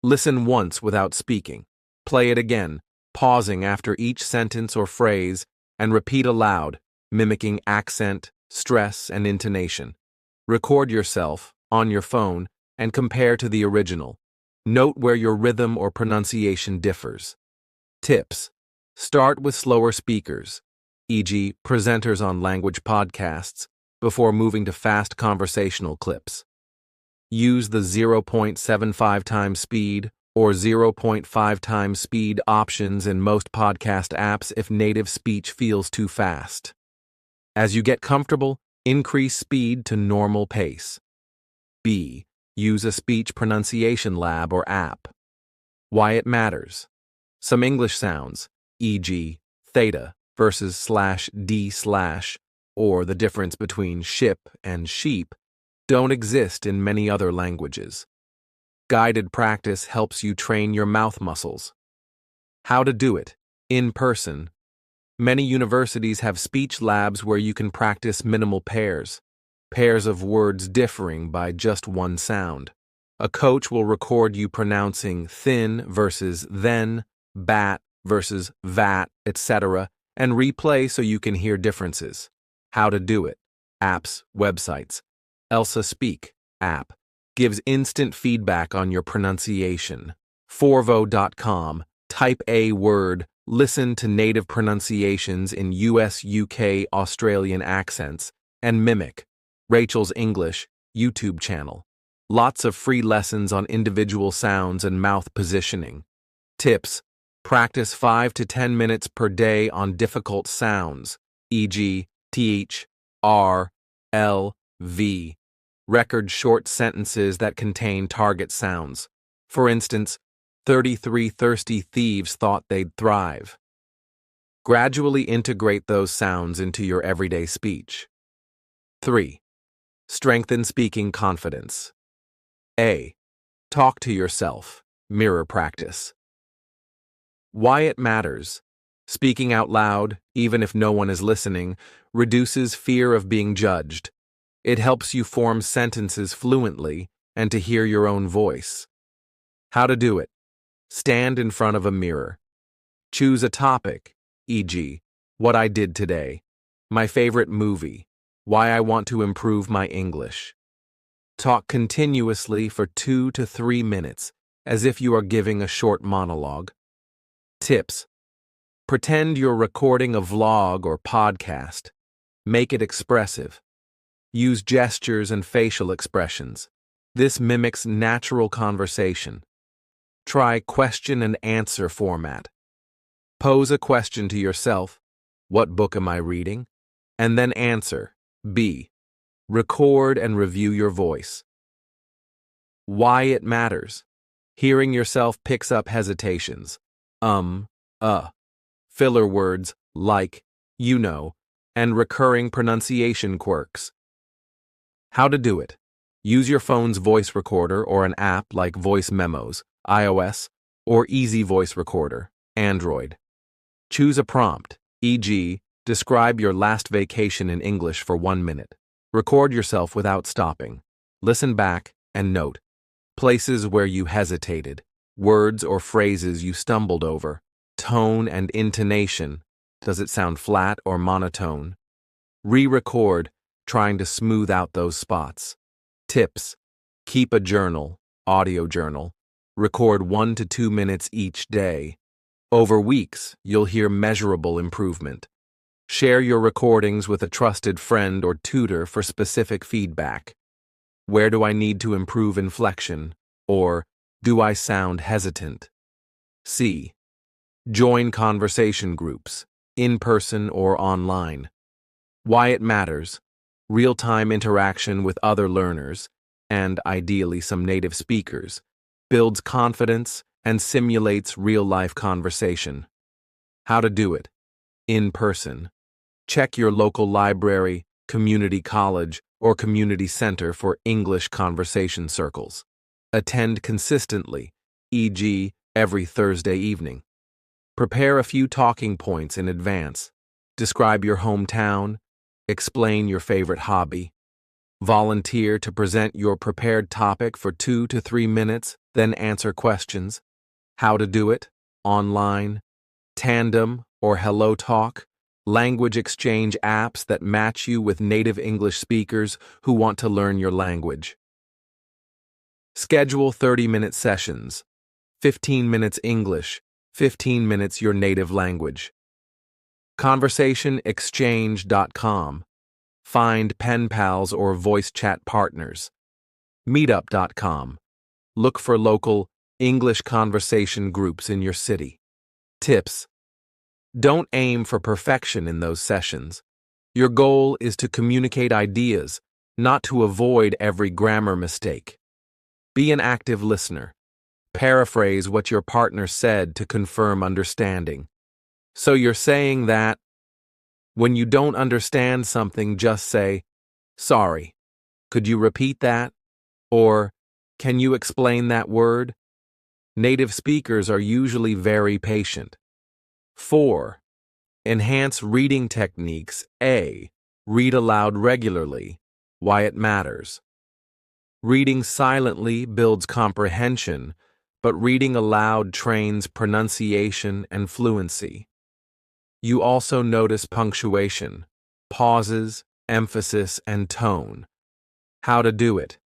S2: Listen once without speaking. Play it again, pausing after each sentence or phrase, and repeat aloud, mimicking accent, stress, and intonation. Record yourself on your phone and compare to the original. Note where your rhythm or pronunciation differs. Tips: start with slower speakers, e.g., presenters on language podcasts, before moving to fast conversational clips. Use the 0.75 times speed or 0.5 times speed options in most podcast apps if native speech feels too fast. As you get comfortable, increase speed to normal pace. B. Use a speech pronunciation lab or app. Why it matters. Some English sounds, e.g., theta versus /d/ or the difference between ship and sheep, don't exist in many other languages. Guided practice helps you train your mouth muscles. How to do it. In person. Many universities have speech labs where you can practice minimal pairs of words differing by just one sound. A coach will record you pronouncing thin versus then, bat versus vat, etc., and replay so you can hear differences. How to do it. Apps, websites. Elsa Speak app gives instant feedback on your pronunciation. Forvo.com. Type a word, listen to native pronunciations in US, UK, Australian accents, and mimic. Rachel's English YouTube channel. Lots of free lessons on individual sounds and mouth positioning. Tips: practice 5 to 10 minutes per day on difficult sounds, e.g., th, r, l, v. Record short sentences that contain target sounds. For instance, 33 thirsty thieves thought they'd thrive. Gradually integrate those sounds into your everyday speech. 3. Strengthen speaking confidence. A. Talk to yourself. Mirror practice. Why it matters. Speaking out loud, even if no one is listening, reduces fear of being judged. It helps you form sentences fluently and to hear your own voice. How to do it. Stand in front of a mirror. Choose a topic, e.g., what I did today, my favorite movie, why I want to improve my English. Talk continuously for 2 to 3 minutes, as if you are giving a short monologue. Tips: pretend you're recording a vlog or podcast. Make it expressive. Use gestures and facial expressions. This mimics natural conversation. Try question and answer format. Pose a question to yourself, what book am I reading? And then answer. B. Record and review your voice. Why it matters. Hearing yourself picks up hesitations, filler words like, you know, and recurring pronunciation quirks. How to do it. Use your phone's voice recorder or an app like Voice Memos, iOS, or Easy Voice Recorder, Android. Choose a prompt, e.g., describe your last vacation in English for 1 minute. Record yourself without stopping. Listen back and note places where you hesitated, words or phrases you stumbled over, tone and intonation. Does it sound flat or monotone? Re-record, trying to smooth out those spots. Tips: keep a journal, audio journal. Record 1 to 2 minutes each day. Over weeks, you'll hear measurable improvement. Share your recordings with a trusted friend or tutor for specific feedback. Where do I need to improve inflection? Or, do I sound hesitant? C. Join conversation groups, in person or online. Why it matters. Real-time interaction with other learners, and ideally some native speakers, builds confidence and simulates real-life conversation. How to do it. In person. Check your local library, community college, or community center for English conversation circles. Attend consistently, e.g., every Thursday evening. Prepare a few talking points in advance. Describe your hometown. Explain your favorite hobby. Volunteer to present your prepared topic for 2 to 3 minutes, then answer questions. How to do it. Online. Tandem or Hello Talk. Language exchange apps that match you with native English speakers who want to learn your language. Schedule 30-minute sessions. 15 minutes English, 15 minutes your native language. ConversationExchange.com. Find pen pals or voice chat partners. Meetup.com. Look for local English conversation groups in your city. Tips. Don't aim for perfection in those sessions. Your goal is to communicate ideas, not to avoid every grammar mistake. Be an active listener. Paraphrase what your partner said to confirm understanding. So you're saying that when you don't understand something, just say, "Sorry, could you repeat that?" Or, "Can you explain that word?" Native speakers are usually very patient. 4. Enhance reading techniques. A. Read aloud regularly. Why it matters. Reading silently builds comprehension, but reading aloud trains pronunciation and fluency. You also notice punctuation, pauses, emphasis, and tone. How to do it.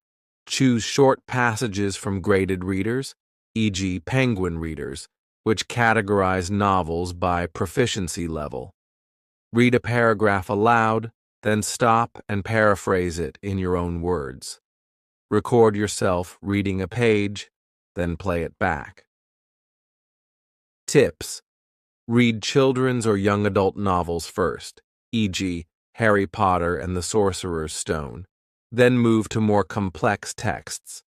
S2: Choose short passages from graded readers, e.g. Penguin readers, which categorize novels by proficiency level. Read a paragraph aloud, then stop and paraphrase it in your own words. Record yourself reading a page, then play it back. Tips. Read children's or young adult novels first, e.g. Harry Potter and the Sorcerer's Stone. Then move to more complex texts.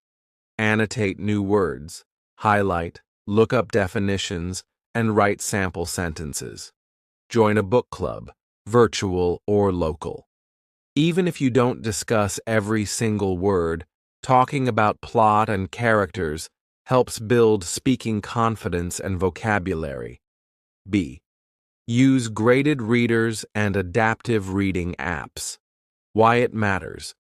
S2: Annotate new words, highlight, look up definitions, and write sample sentences. Join a book club, virtual or local. Even if you don't discuss every single word, talking about plot and characters helps build speaking confidence and vocabulary. B. Use graded readers and adaptive reading apps. Why it matters.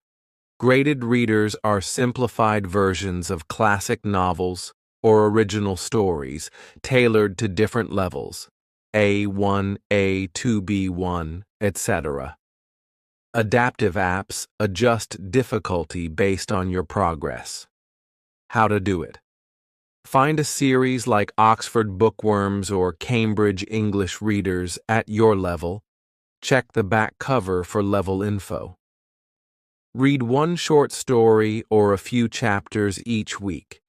S2: Graded readers are simplified versions of classic novels or original stories tailored to different levels, A1, A2B1, etc. Adaptive apps adjust difficulty based on your progress. How to do it. Find a series like Oxford Bookworms or Cambridge English Readers at your level. Check the back cover for level info. Read one short story or a few chapters each week.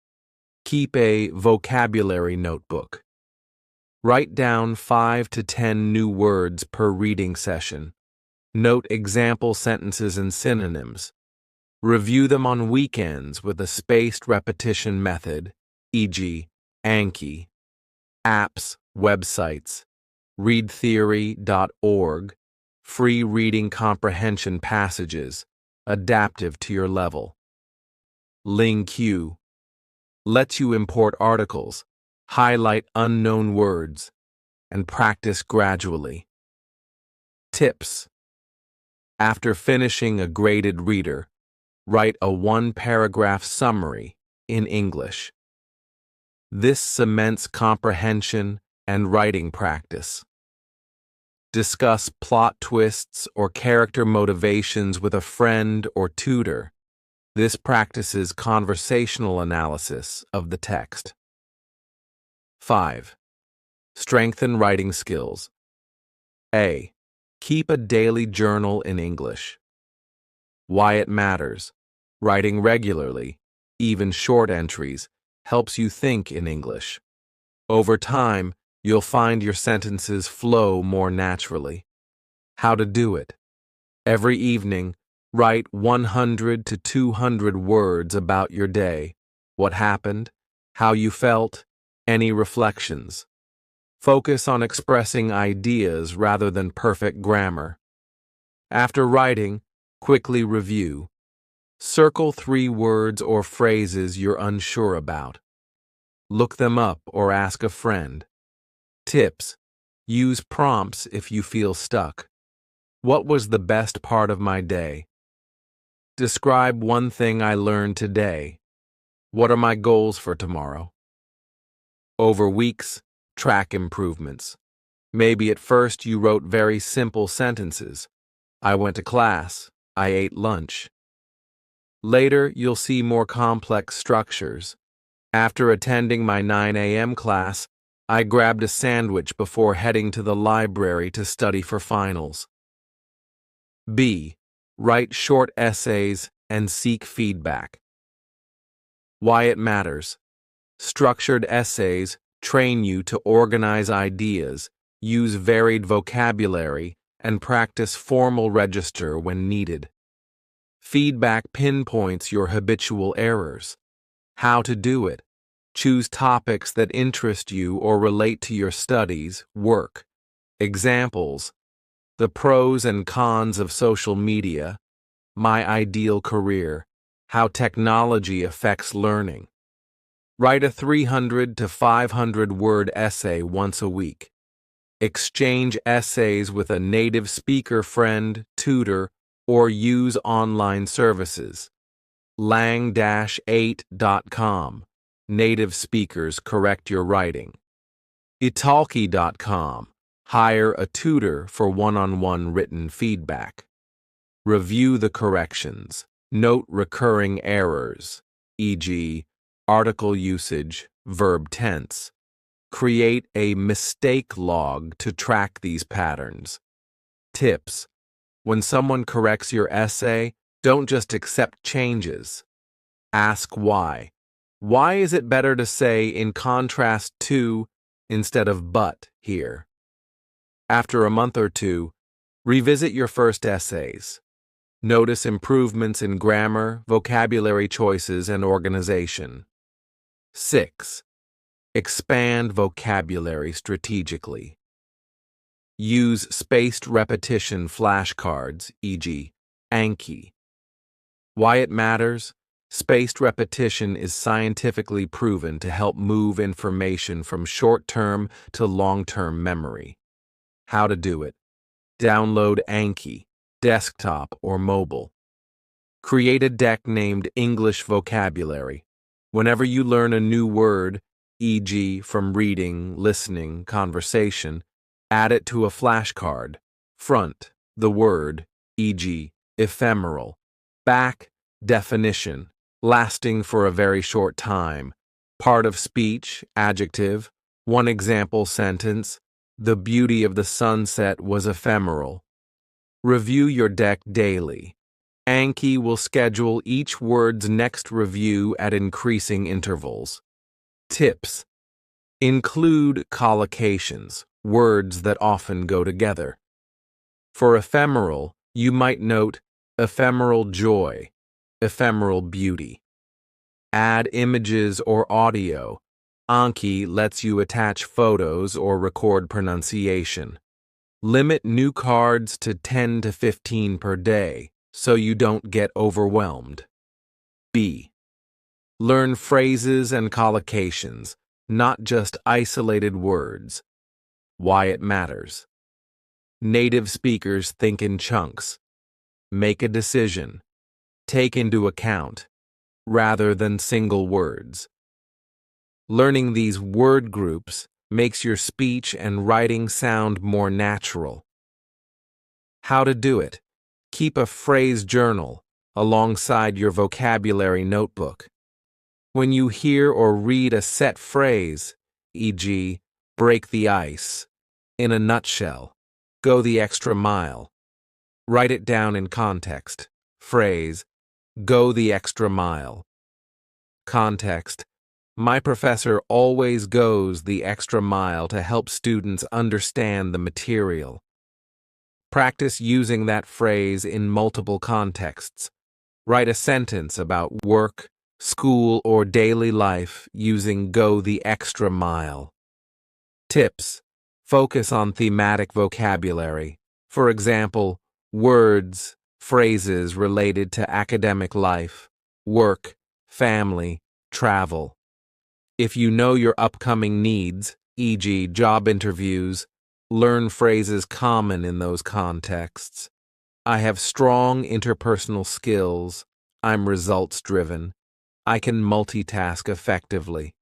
S2: Keep a vocabulary notebook. Write down 5 to 10 new words per reading session. Note example sentences and synonyms. Review them on weekends with a spaced repetition method, e.g., Anki. Apps, websites, readtheory.org, free reading comprehension passages, adaptive to your level. LingQ lets you import articles, highlight unknown words, and practice gradually. Tips. After finishing a graded reader, write a 1-paragraph summary in English. This cements comprehension and writing practice. Discuss plot twists or character motivations with a friend or tutor. This practices conversational analysis of the text. 5. Strengthen writing skills. A. Keep a daily journal in English. Why it matters. Writing regularly, even short entries, helps you think in English. Over time, you'll find your sentences flow more naturally. How to do it. Every evening, write 100 to 200 words about your day, what happened, how you felt, any reflections. Focus on expressing ideas rather than perfect grammar. After writing, quickly review. Circle 3 words or phrases you're unsure about. Look them up or ask a friend. Tips. Use prompts if you feel stuck. What was the best part of my day? Describe one thing I learned today. What are my goals for tomorrow? Over weeks, track improvements. Maybe at first you wrote very simple sentences. I went to class. I ate lunch. Later, you'll see more complex structures. After attending my 9 a.m. class, I grabbed a sandwich before heading to the library to study for finals. B. Write short essays and seek feedback. Why it matters. Structured essays train you to organize ideas, use varied vocabulary, and practice formal register when needed. Feedback pinpoints your habitual errors. How to do it. Choose topics that interest you or relate to your studies, work. Examples: the pros and cons of social media, my ideal career, how technology affects learning. Write a 300 to 500 word essay once a week. Exchange essays with a native speaker friend, tutor, or use online services. lang-8.com. Native speakers correct your writing. italki.com. Hire a tutor for one-on-one written feedback. Review the corrections. Note recurring errors, e.g., article usage, verb tense. Create a mistake log to track these patterns. Tips: when someone corrects your essay, don't just accept changes. Ask why. Why is it better to say "in contrast to" instead of "but" here? After a month or two, revisit your first essays. Notice improvements in grammar, vocabulary choices, and organization. 6. Expand vocabulary strategically. Use spaced repetition flashcards, e.g., Anki. Why it matters? Spaced repetition is scientifically proven to help move information from short-term to long-term memory. How to do it. Download Anki, desktop or mobile. Create a deck named English Vocabulary. Whenever you learn a new word, e.g., from reading, listening, conversation, add it to a flashcard. Front, the word, e.g., ephemeral. Back, definition, lasting for a very short time. Part of speech, adjective. One example sentence: the beauty of the sunset was ephemeral. Review your deck daily. Anki will schedule each word's next review at increasing intervals. Tips: include collocations, words that often go together. For ephemeral, you might note ephemeral joy, ephemeral beauty. Add images or audio. Anki lets you attach photos or record pronunciation. Limit new cards to 10 to 15 per day so you don't get overwhelmed. B. Learn phrases and collocations, not just isolated words. Why it matters. Native speakers think in chunks. Make a decision. Take into account, rather than single words. Learning these word groups makes your speech and writing sound more natural. How to do it. Keep a phrase journal alongside your vocabulary notebook. When you hear or read a set phrase, e.g., break the ice, in a nutshell, go the extra mile, write it down in context. Phrase, go the extra mile. Context, my professor always goes the extra mile to help students understand the material. Practice using that phrase in multiple contexts. Write a sentence about work, school, or daily life using "go the extra mile." Tips: focus on thematic vocabulary. For example, words, phrases related to academic life, work, family, travel. If you know your upcoming needs, e.g., job interviews, learn phrases common in those contexts. I have strong interpersonal skills. I'm results-driven. I can multitask effectively.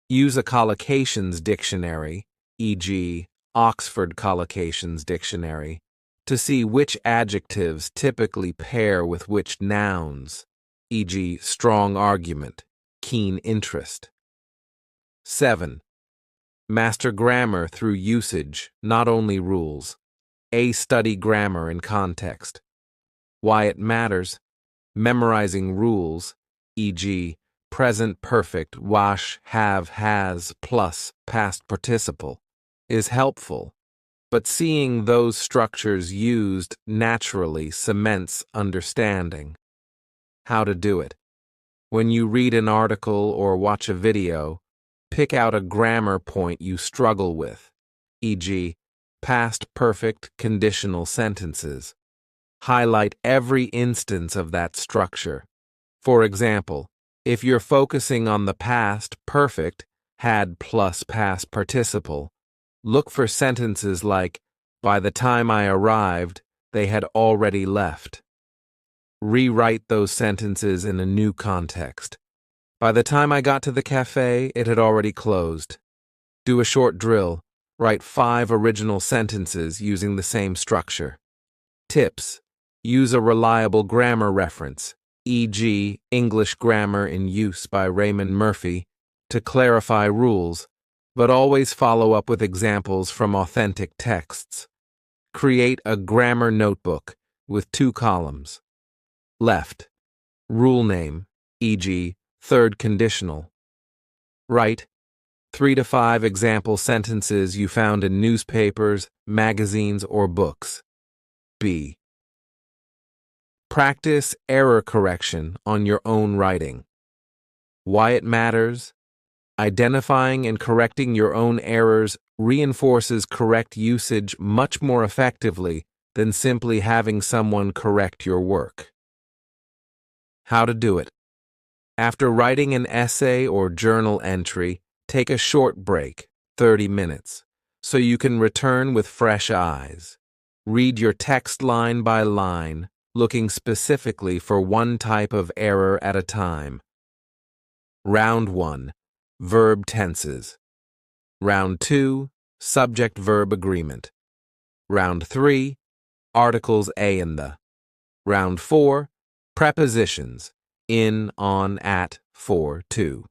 S2: Use a collocations dictionary, e.g., Oxford Collocations Dictionary, to see which adjectives typically pair with which nouns. e.g., strong argument, keen interest. 7. Master grammar through usage, not only rules. A. Study grammar in context. Why it matters. Memorizing rules, e.g., present perfect, wash, have, has, plus past participle, is helpful, but seeing those structures used naturally cements understanding. How to do it. When you read an article or watch a video, pick out a grammar point you struggle with, e.g., past perfect conditional sentences. Highlight every instance of that structure. For example, if you're focusing on the past perfect, had plus past participle, look for sentences like, by the time I arrived, they had already left. Rewrite those sentences in a new context. By the time I got to the cafe, it had already closed. Do a short drill. Write 5 original sentences using the same structure. Tips. Use a reliable grammar reference, e.g., English Grammar in Use by Raymond Murphy, to clarify rules, but always follow up with examples from authentic texts. Create a grammar notebook with 2 columns. Left. Rule name, e.g., third conditional. Right. 3 to 5 example sentences you found in newspapers, magazines, or books. B. Practice error correction on your own writing. Why it matters. Identifying and correcting your own errors reinforces correct usage much more effectively than simply having someone correct your work. How to do it. After writing an essay or journal entry, take a short break, 30 minutes, so you can return with fresh eyes. Read your text line by line, looking specifically for one type of error at a time. Round 1. Verb tenses. Round 2. Subject-verb agreement. Round 3. Articles A and the. Round 4. Prepositions. In, on, at, for, to.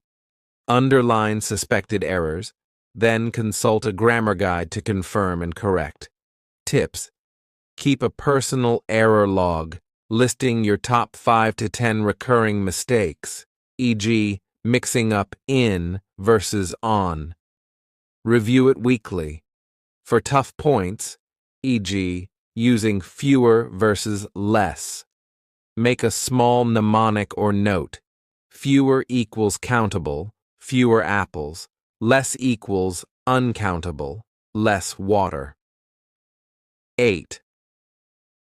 S2: Underline suspected errors, then consult a grammar guide to confirm and correct. Tips. Keep a personal error log, listing your top 5 to 10 recurring mistakes, e.g., mixing up in versus on. Review it weekly. For tough points, e.g., using fewer versus less, make a small mnemonic or note. Fewer equals countable, fewer apples. Less equals uncountable, less water. 8.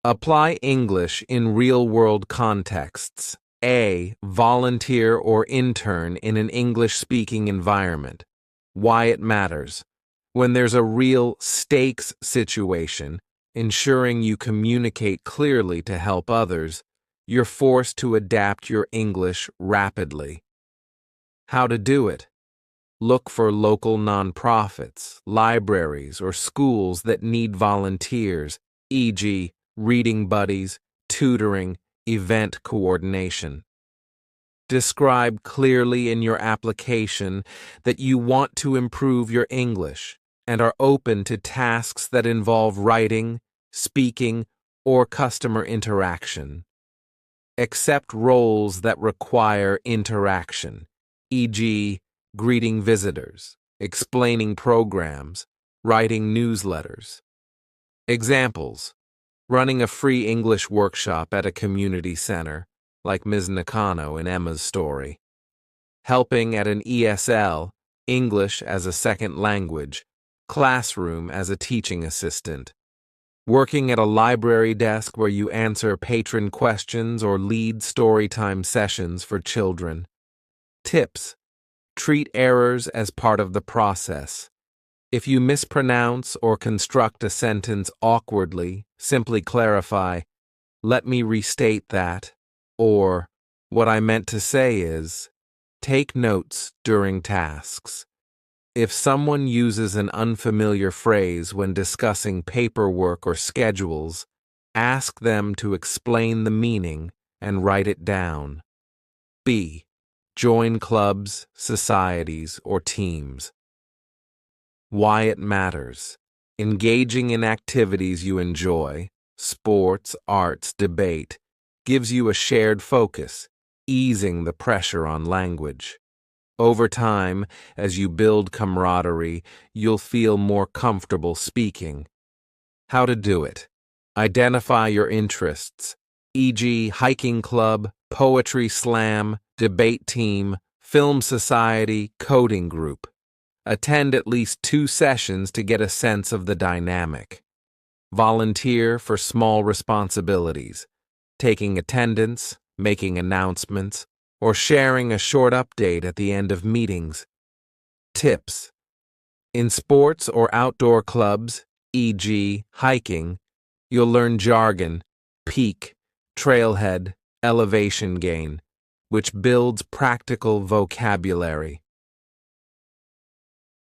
S2: Apply English in real-world contexts. A. Volunteer or intern in an English-speaking environment. Why it matters. When there's a real stakes situation, ensuring you communicate clearly to help others, you're forced to adapt your English rapidly. How to do it. Look for local nonprofits, libraries, or schools that need volunteers, e.g., reading buddies, tutoring, event coordination. Describe clearly in your application that you want to improve your English and are open to tasks that involve writing, speaking, or customer interaction. Accept roles that require interaction, e.g., greeting visitors, explaining programs, writing newsletters. Examples. Running a free English workshop at a community center, like Ms. Nakano in Emma's story. Helping at an ESL, English as a second language, classroom as a teaching assistant. Working at a library desk where you answer patron questions or lead storytime sessions for children. Tips. Treat errors as part of the process. If you mispronounce or construct a sentence awkwardly, simply clarify, "Let me restate that," or "What I meant to say is." Take notes during tasks. If someone uses an unfamiliar phrase when discussing paperwork or schedules, ask them to explain the meaning and write it down. B. Join clubs, societies, or teams. Why it matters. Engaging in activities you enjoy, sports, arts, debate, gives you a shared focus, easing the pressure on language. Over time, as you build camaraderie, you'll feel more comfortable speaking. How to do it. Identify your interests, e.g., hiking club, poetry slam, debate team, film society, coding group. Attend at least 2 sessions to get a sense of the dynamic. Volunteer for small responsibilities, taking attendance, making announcements, or sharing a short update at the end of meetings. Tips. In sports or outdoor clubs, e.g., hiking, you'll learn jargon, peak, trailhead, elevation gain, which builds practical vocabulary.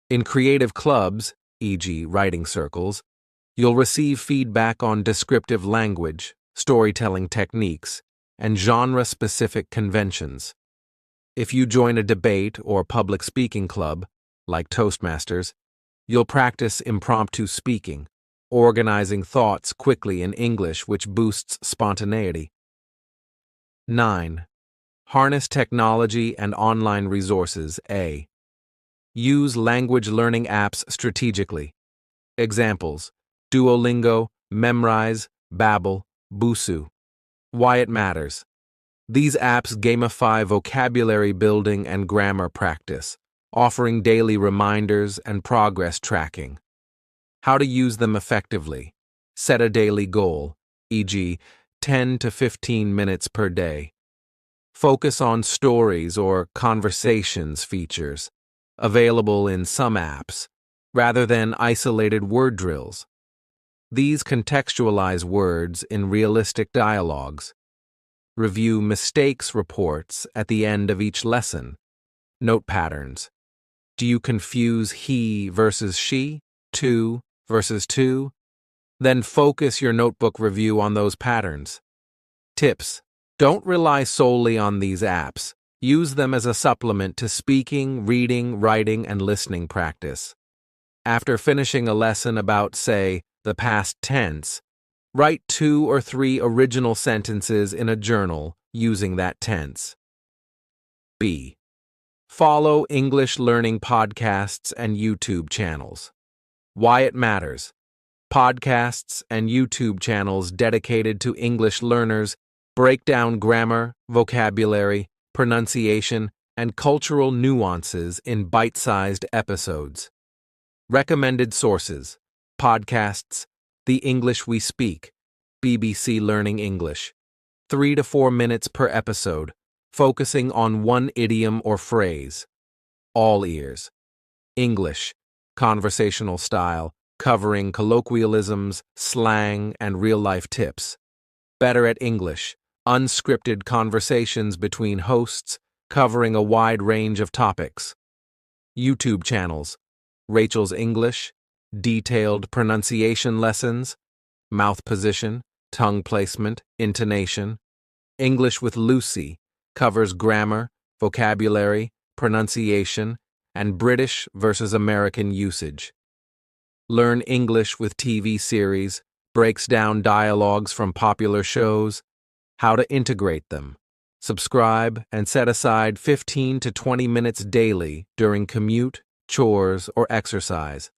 S2: In creative clubs, e.g., writing circles, you'll receive feedback on descriptive language, storytelling techniques, and genre-specific conventions. If you join a debate or public speaking club, like Toastmasters, you'll practice impromptu speaking, organizing thoughts quickly in English, which boosts spontaneity. 9. Harness technology and online resources. A. Use language learning apps strategically. Examples: Duolingo, Memrise, Babbel, Busuu. Why it matters. These apps gamify vocabulary building and grammar practice, offering daily reminders and progress tracking. How to use them effectively. Set a daily goal, e.g., 10 to 15 minutes per day. Focus on stories or conversations features, available in some apps, rather than isolated word drills. These contextualize words in realistic dialogues. Review mistakes reports at the end of each lesson. Note patterns. Do you confuse he versus she, to versus to? Then focus your notebook review on those patterns. Tips. Don't rely solely on these apps. Use them as a supplement to speaking, reading, writing, and listening practice. After finishing a lesson about, say, the past tense, write 2 or 3 original sentences in a journal using that tense. B. Follow English learning podcasts and YouTube channels. Why it matters. Podcasts and YouTube channels dedicated to English learners break down grammar, vocabulary, pronunciation, and cultural nuances in bite-sized episodes. Recommended sources: podcasts, The English We Speak, BBC Learning English, 3 to 4 minutes per episode, focusing on one idiom or phrase. All Ears, English, conversational style, covering colloquialisms, slang, and real-life tips. Better at English, unscripted conversations between hosts, covering a wide range of topics. YouTube channels: Rachel's English, detailed pronunciation lessons, mouth position, tongue placement, intonation. English with Lucy covers grammar, vocabulary, pronunciation, and British versus American usage. Learn English with TV series, breaks down dialogues from popular shows, how to integrate them. Subscribe and set aside 15 to 20 minutes daily during commute, chores, or exercise.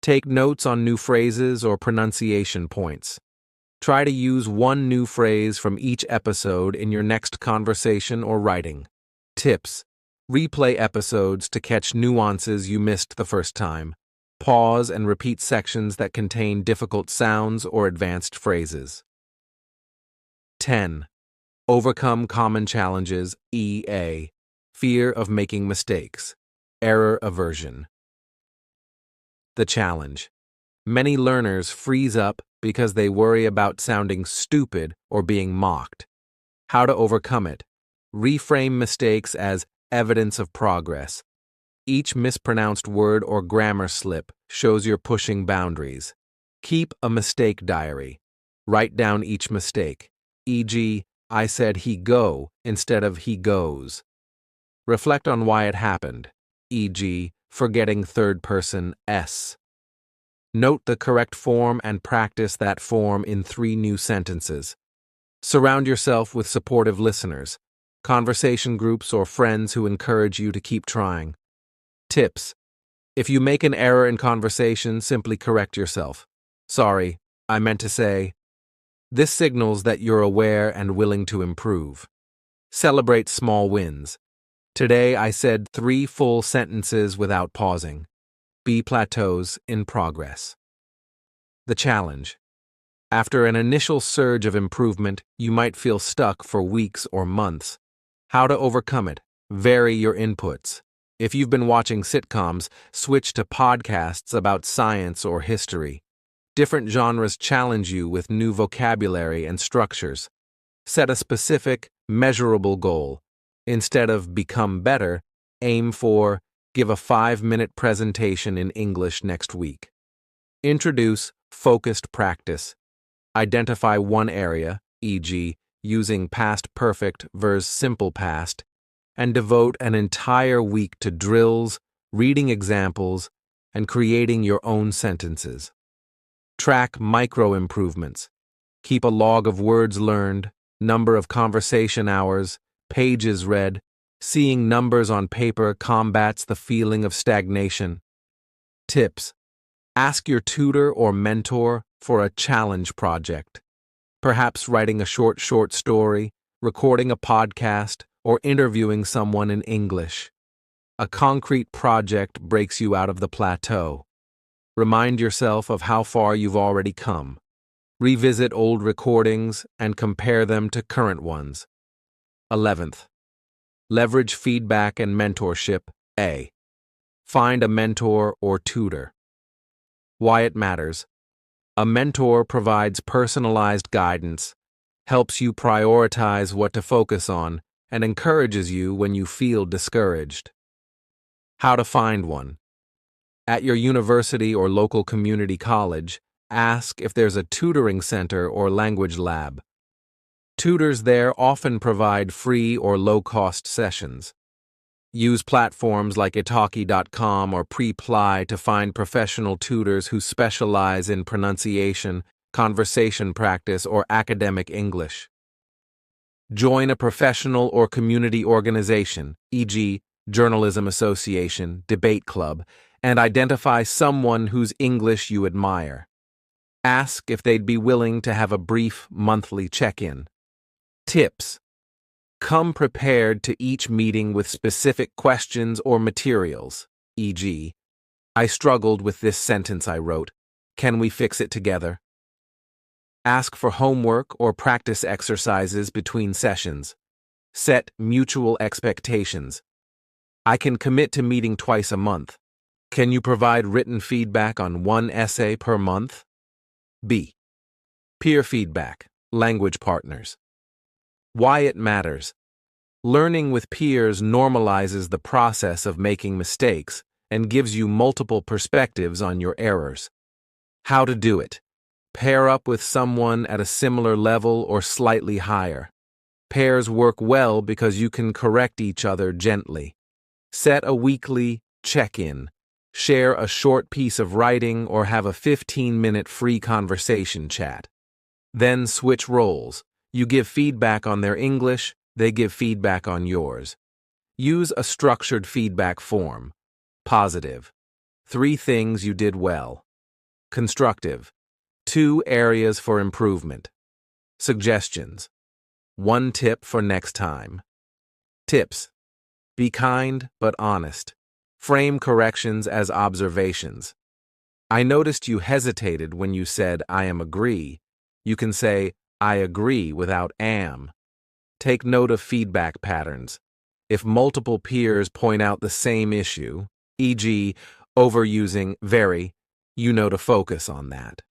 S2: Take notes on new phrases or pronunciation points. Try to use one new phrase from each episode in your next conversation or writing. Tips: replay episodes to catch nuances you missed the first time. Pause and repeat sections that contain difficult sounds or advanced phrases. 10. Overcome common challenges. EA. Fear of making mistakes. Error aversion. The challenge. Many learners freeze up because they worry about sounding stupid or being mocked. How to overcome it. Reframe mistakes as evidence of progress. Each mispronounced word or grammar slip shows you're pushing boundaries. Keep a mistake diary. Write down each mistake, e.g., I said he go instead of he goes. Reflect on why it happened, e.g., forgetting third person s. Note the correct form and practice that form in 3 new sentences. Surround yourself with supportive listeners, conversation groups, or friends who encourage you to keep trying. Tips: if you make an error in conversation, simply correct yourself. Sorry, I meant to say. This signals that you're aware and willing to improve. Celebrate small wins. Today I said 3 full sentences without pausing. B plateaus in progress. The challenge. After an initial surge of improvement, you might feel stuck for weeks or months. How to overcome it? Vary your inputs. If you've been watching sitcoms, switch to podcasts about science or history. Different genres challenge you with new vocabulary and structures. Set a specific, measurable goal. Instead of become better, aim for give a 5-minute presentation in English next week. Introduce focused practice. Identify one area, e.g., using past perfect versus simple past, and devote an entire week to drills, reading examples, and creating your own sentences. Track micro improvements. Keep a log of words learned, number of conversation hours, pages read. Seeing numbers on paper combats the feeling of stagnation. Tips: ask your tutor or mentor for a challenge project. Perhaps writing a short story, recording a podcast, or interviewing someone in English. A concrete project breaks you out of the plateau. Remind yourself of how far you've already come. Revisit old recordings and compare them to current ones. 11th. Leverage feedback and mentorship. A. Find a mentor or tutor. Why it matters. A mentor provides personalized guidance, helps you prioritize what to focus on, and encourages you when you feel discouraged. How to find one. At your university or local community college, ask if there's a tutoring center or language lab. Tutors there often provide free or low-cost sessions. Use platforms like italki.com or Preply to find professional tutors who specialize in pronunciation, conversation practice, or academic English. Join a professional or community organization, e.g., journalism association, debate club, and identify someone whose English you admire. Ask if they'd be willing to have a brief monthly check-in. Tips: come prepared to each meeting with specific questions or materials, e.g., I struggled with this sentence I wrote. Can we fix it together? Ask for homework or practice exercises between sessions. Set mutual expectations. I can commit to meeting twice a month. Can you provide written feedback on 1 essay per month? B. Peer feedback, language partners. Why it matters. Learning with peers normalizes the process of making mistakes and gives you multiple perspectives on your errors. How to do it. Pair up with someone at a similar level or slightly higher. Pairs work well because you can correct each other gently. Set a weekly check-in. Share a short piece of writing or have a 15-minute free conversation chat. Then switch roles. You give feedback on their English, they give feedback on yours. Use a structured feedback form. Positive: 3 things you did well. Constructive: 2 areas for improvement. Suggestions: 1 tip for next time. Tips: be kind but honest. Frame corrections as observations. I noticed you hesitated when you said I am agree. You can say I agree without am. Take note of feedback patterns. If multiple peers point out the same issue, e.g., overusing very, you know to focus on that.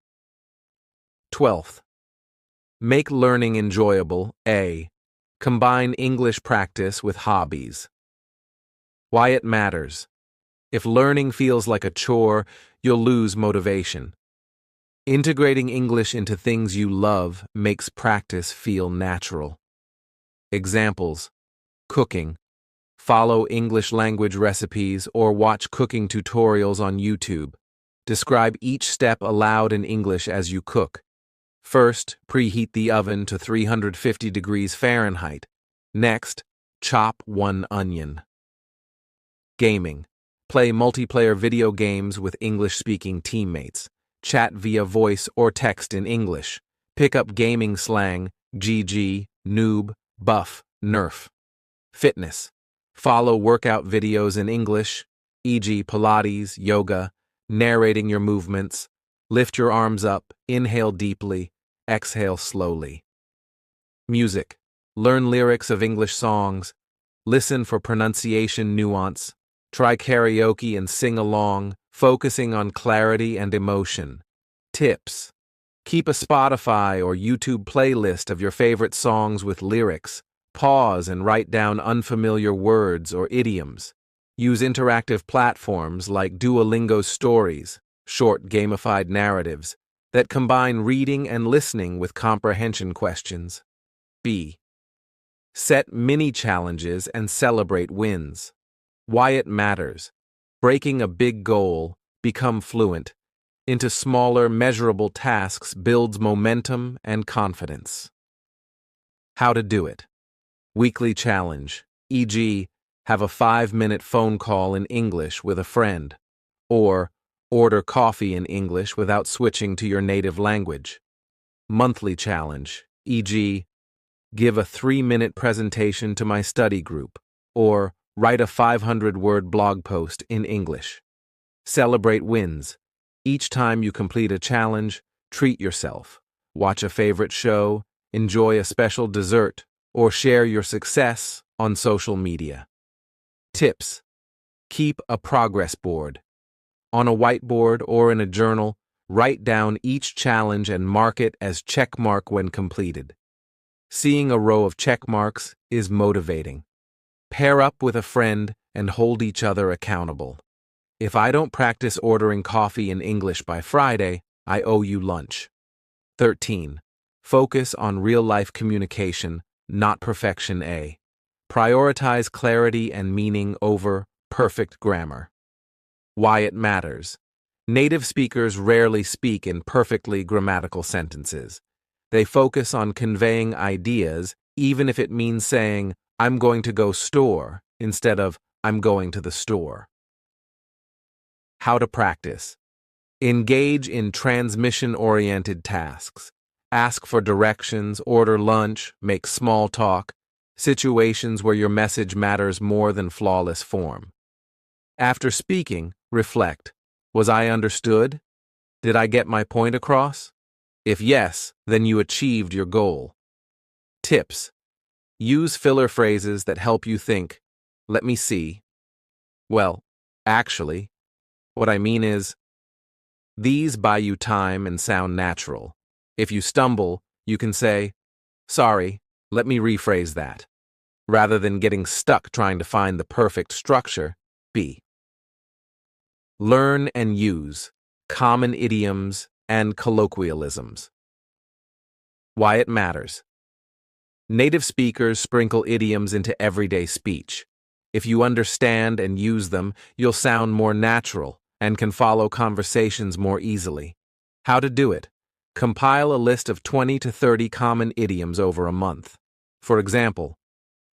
S2: 12th. Make learning enjoyable. A. Combine English practice with hobbies. Why it matters. If learning feels like a chore, you'll lose motivation. Integrating English into things you love makes practice feel natural. Examples: cooking. Follow English language recipes or watch cooking tutorials on YouTube. Describe each step aloud in English as you cook. First, preheat the oven to 350 degrees Fahrenheit. Next, chop one onion. Gaming. Play multiplayer video games with English-speaking teammates. Chat via voice or text in English. Pick up gaming slang, GG, noob, buff, nerf. Fitness. Follow workout videos in English, e.g. Pilates, yoga, narrating your movements. Lift your arms up, inhale deeply, exhale slowly. Music. Learn lyrics of English songs. Listen for pronunciation nuance. Try karaoke and sing along, focusing on clarity and emotion. Tips. Keep a Spotify or YouTube playlist of your favorite songs with lyrics. Pause and write down unfamiliar words or idioms. Use interactive platforms like Duolingo Stories, short gamified narratives, that combine reading and listening with comprehension questions. B. Set mini challenges and celebrate wins. Why it matters. Breaking a big goal, become fluent, into smaller, measurable tasks builds momentum and confidence. How to do it. Weekly challenge, e.g., have a 5-minute phone call in English with a friend, or order coffee in English without switching to your native language. Monthly challenge, e.g., give a 3-minute presentation to my study group, or write a 500-word blog post in English. Celebrate wins. Each time you complete a challenge, treat yourself. Watch a favorite show, enjoy a special dessert, or share your success on social media. Tips. Keep a progress board. On a whiteboard or in a journal, write down each challenge and mark it as checkmark when completed. Seeing a row of check marks is motivating. Pair up with a friend and hold each other accountable. If I don't practice ordering coffee in English by Friday, I owe you lunch. 13. Focus on real-life communication, not perfection. Prioritize clarity and meaning over perfect grammar. Why it matters. Native speakers rarely speak in perfectly grammatical sentences. They focus on conveying ideas, even if it means saying, I'm going to go store, instead of, I'm going to the store. How to practice. Engage in transmission-oriented tasks. Ask for directions, order lunch, make small talk, situations where your message matters more than flawless form. After speaking, reflect. Was I understood? Did I get my point across? If yes, then you achieved your goal. Tips. Use filler phrases that help you think, let me see. Well, actually, what I mean is, these buy you time and sound natural. If you stumble, you can say, sorry, let me rephrase that. Rather than getting stuck trying to find the perfect structure, B. Learn and use common idioms and colloquialisms. Why it matters. Native speakers sprinkle idioms into everyday speech. If you understand and use them, you'll sound more natural and can follow conversations more easily. How to do it. Compile a list of 20 to 30 common idioms over a month. For example,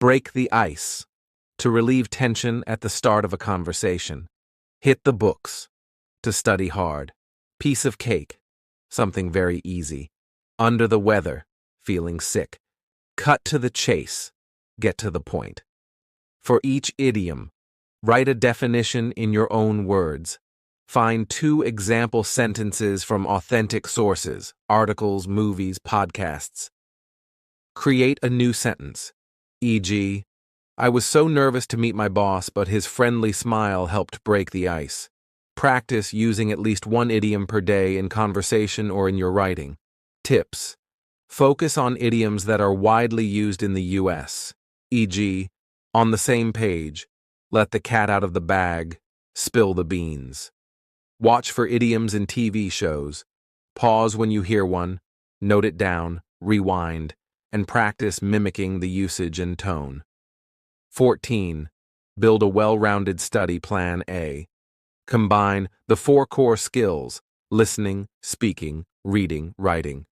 S2: break the ice, to relieve tension at the start of a conversation. Hit the books, to study hard. Piece of cake, something very easy. Under the weather, feeling sick. Cut to the chase, get to the point. For each idiom, write a definition in your own words. Find 2 example sentences from authentic sources, articles, movies, podcasts. Create a new sentence, e.g., I was so nervous to meet my boss, but his friendly smile helped break the ice. Practice using at least 1 idiom per day in conversation or in your writing. Tips. Focus on idioms that are widely used in the U.S., e.g., on the same page, let the cat out of the bag, spill the beans. Watch for idioms in TV shows. Pause when you hear one, note it down, rewind, and practice mimicking the usage and tone. 14. Build a well-rounded study plan A. Combine the 4 core skills: listening, speaking, reading, writing.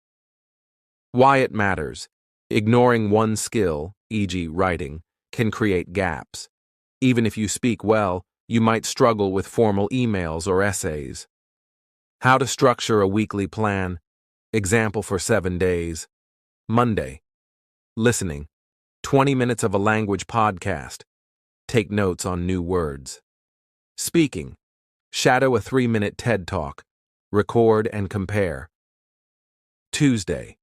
S2: Why it matters. Ignoring one skill, e.g., writing, can create gaps. Even if you speak well, you might struggle with formal emails or essays. How to structure a weekly plan. Example for 7 days. Monday. Listening. 20 minutes of a language podcast. Take notes on new words. Speaking. Shadow a 3-minute TED Talk. Record and compare. Tuesday.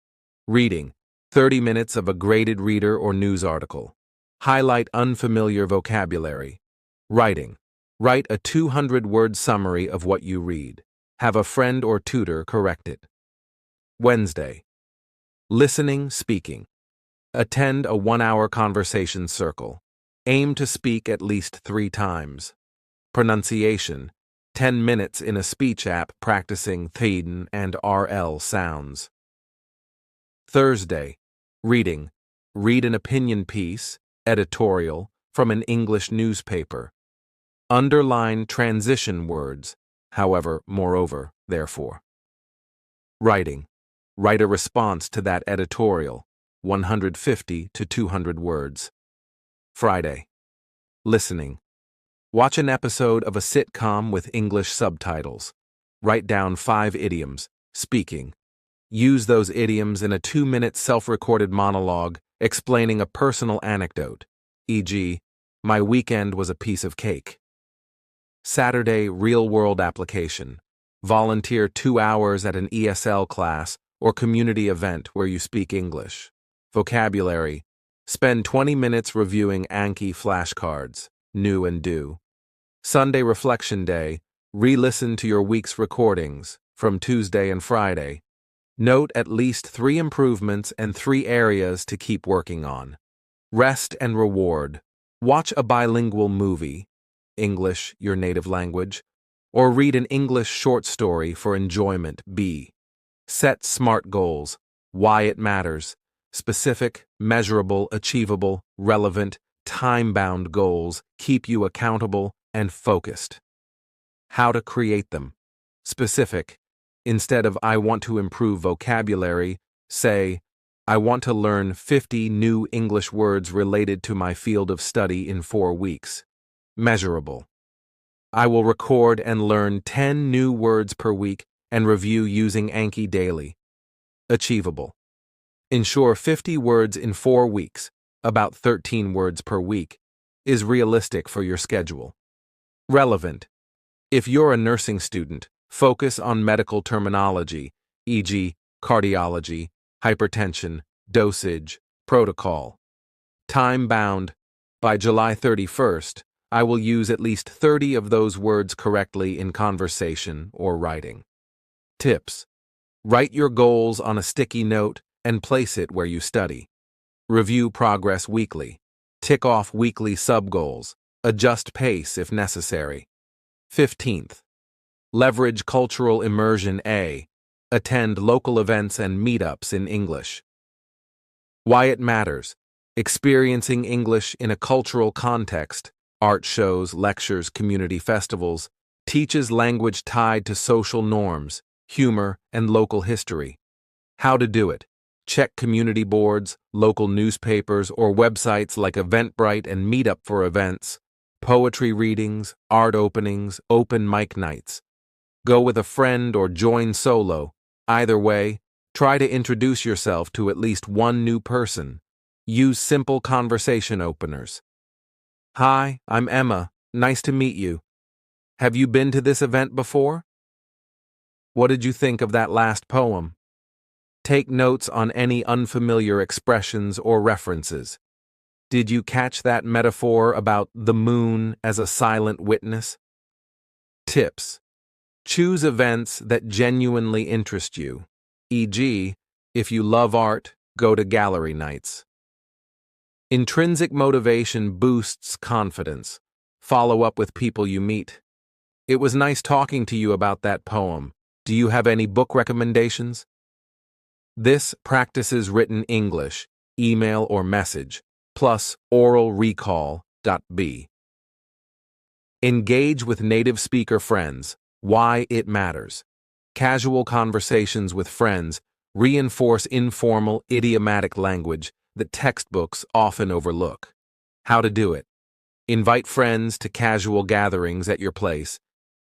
S2: Reading. 30 minutes of a graded reader or news article. Highlight unfamiliar vocabulary. Writing. Write a 200-word summary of what you read. Have a friend or tutor correct it. Wednesday. Listening, speaking. Attend a 1-hour conversation circle. Aim to speak at least 3 times. Pronunciation. 10 minutes in a speech app practicing th and rl sounds. Thursday. Reading. Read an opinion piece, editorial, from an English newspaper. Underline transition words, however, moreover, therefore. Writing. Write a response to that editorial, 150 to 200 words. Friday. Listening. Watch an episode of a sitcom with English subtitles. Write down 5 idioms. Speaking. Use those idioms in a 2-minute self-recorded monologue explaining a personal anecdote, e.g., my weekend was a piece of cake. Saturday real-world application. Volunteer 2 hours at an ESL class or community event where you speak English. Vocabulary. Spend 20 minutes reviewing Anki flashcards, new and do. Sunday reflection day. Re-listen to your week's recordings from Tuesday and Friday. Note at least 3 improvements and 3 areas to keep working on. Rest and reward. Watch a bilingual movie, English, your native language, or read an English short story for enjoyment, B. Set SMART goals. Why it matters. Specific, measurable, achievable, relevant, time-bound goals keep you accountable and focused. How to create them. Specific. Instead of I want to improve vocabulary, say, I want to learn 50 new English words related to my field of study in 4 weeks. Measurable. I will record and learn 10 new words per week and review using Anki daily. Achievable. Ensure 50 words in 4 weeks, about 13 words per week, is realistic for your schedule. Relevant. If you're a nursing student, focus on medical terminology, e.g., cardiology, hypertension, dosage, protocol. Time-bound. By July 31st, I will use at least 30 of those words correctly in conversation or writing. Tips. Write your goals on a sticky note and place it where you study. Review progress weekly. Tick off weekly sub-goals. Adjust pace if necessary. 15th. Leverage cultural immersion A. Attend local events and meetups in English. Why it matters. Experiencing English in a cultural context, art shows, lectures, community festivals, teaches language tied to social norms, humor, and local history. How to do it. Check community boards, local newspapers, or websites like Eventbrite and Meetup for events, poetry readings, art openings, open mic nights. Go with a friend or join solo. Either way, try to introduce yourself to at least one new person. Use simple conversation openers. Hi, I'm Emma. Nice to meet you. Have you been to this event before? What did you think of that last poem? Take notes on any unfamiliar expressions or references. Did you catch that metaphor about the moon as a silent witness? Tips. Choose events that genuinely interest you. E.g., if you love art, go to gallery nights. Intrinsic motivation boosts confidence. Follow up with people you meet. It was nice talking to you about that poem. Do you have any book recommendations? This practices written English, email or message, plus oral recall. B. Engage with native speaker friends. Why it matters. Casual conversations with friends reinforce informal, idiomatic language that textbooks often overlook. How to do it. Invite friends to casual gatherings at your place,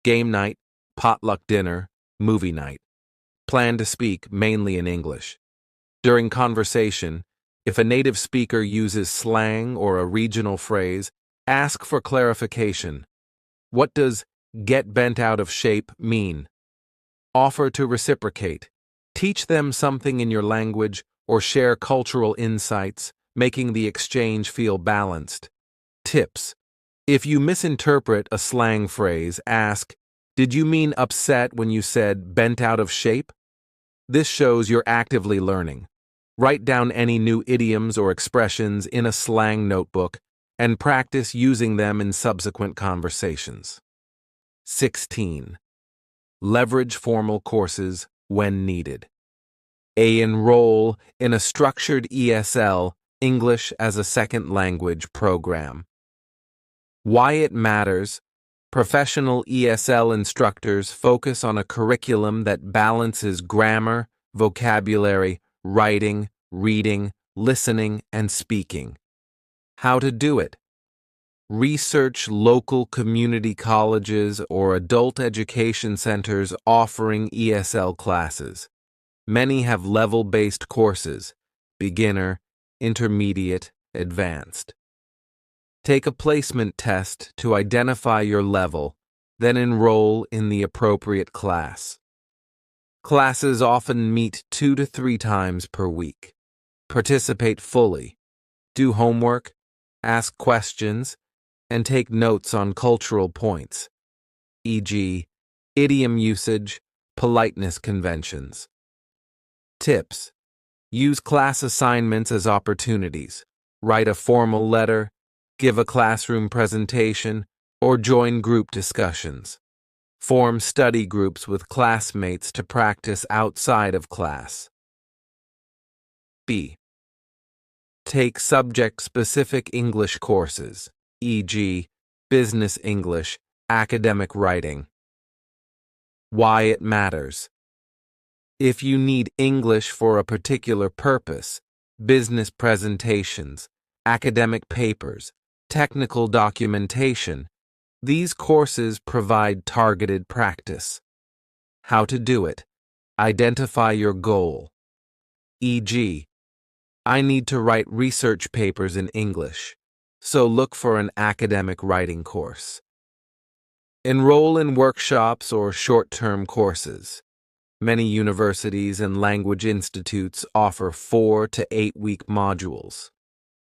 S2: game night, potluck dinner, movie night. Plan to speak mainly in English. During conversation, if a native speaker uses slang or a regional phrase, ask for clarification. What does get bent out of shape mean? Offer to reciprocate. Teach them something in your language or share cultural insights, making the exchange feel balanced. Tips. If you misinterpret a slang phrase, ask, "Did you mean upset when you said bent out of shape?" This shows you're actively learning. Write down any new idioms or expressions in a slang notebook and practice using them in subsequent conversations. 16. Leverage formal courses when needed. Enroll in a structured ESL, English as a Second Language program. Why it matters. Professional ESL instructors focus on a curriculum that balances grammar, vocabulary, writing, reading, listening, and speaking. How to do it. Research local community colleges or adult education centers offering ESL classes. Many have level-based courses, beginner, intermediate, advanced. Take a placement test to identify your level, then enroll in the appropriate class. Classes often meet 2 to 3 times per week. Participate fully. Do homework, ask questions, and take notes on cultural points, e.g., idiom usage, politeness conventions. Tips. Use class assignments as opportunities. Write a formal letter, give a classroom presentation, or join group discussions. Form study groups with classmates to practice outside of class. B. Take subject-specific English courses, e.g., business English, academic writing. Why it matters. If you need English for a particular purpose, business presentations, academic papers, technical documentation, these courses provide targeted practice. How to do it. Identify your goal. E.g., I need to write research papers in English, so look for an academic writing course. Enroll in workshops or short-term courses. Many universities and language institutes offer 4 to 8-week modules.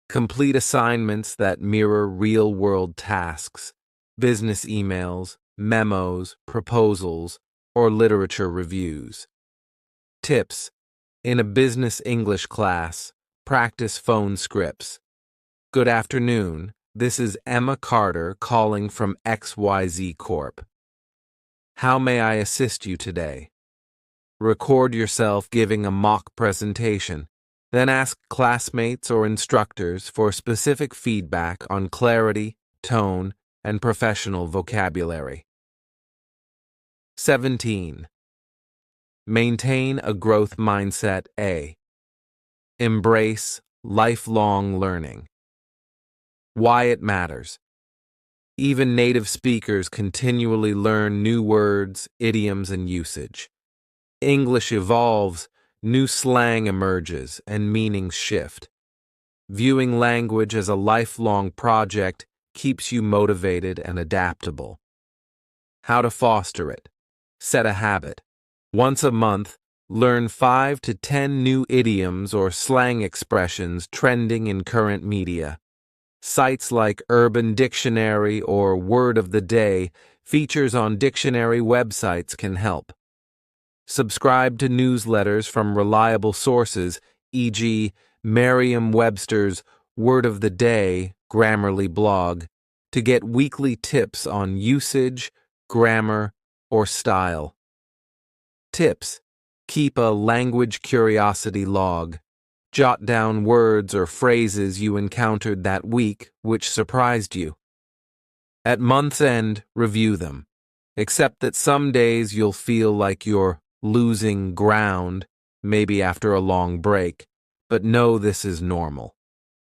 S2: Complete assignments that mirror real-world tasks, business emails, memos, proposals, or literature reviews. Tips. In a business English class, practice phone scripts. Good afternoon, this is Emma Carter calling from XYZ Corp. How may I assist you today? Record yourself giving a mock presentation, then ask classmates or instructors for specific feedback on clarity, tone, and professional vocabulary. 17. Maintain a growth mindset. A. Embrace lifelong learning. Why it matters. Even native speakers continually learn new words, idioms, and usage. English evolves, new slang emerges, and meanings shift. Viewing language as a lifelong project keeps you motivated and adaptable. How to foster it. Set a habit. Once a month, learn 5 to 10 new idioms or slang expressions trending in current media. Sites like Urban Dictionary or Word of the Day features on dictionary websites can help. Subscribe to newsletters from reliable sources, e.g., Merriam-Webster's Word of the Day, Grammarly blog, to get weekly tips on usage, grammar, or style. Tips. Keep a language curiosity log. Jot down words or phrases you encountered that week which surprised you. At month's end, review them. Accept that some days you'll feel like you're losing ground, maybe after a long break, but know this is normal.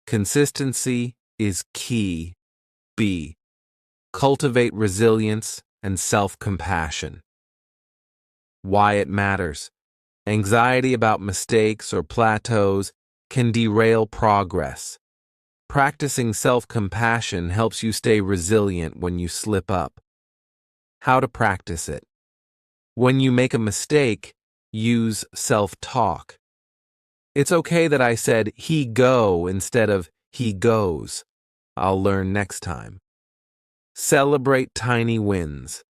S2: Consistency is key. B. Cultivate resilience and self-compassion. Why it matters. Anxiety about mistakes or plateaus can derail progress. Practicing self-compassion helps you stay resilient when you slip up. How to practice it. When you make a mistake, use self-talk. It's okay that I said he go instead of he goes. I'll learn next time. Celebrate tiny wins.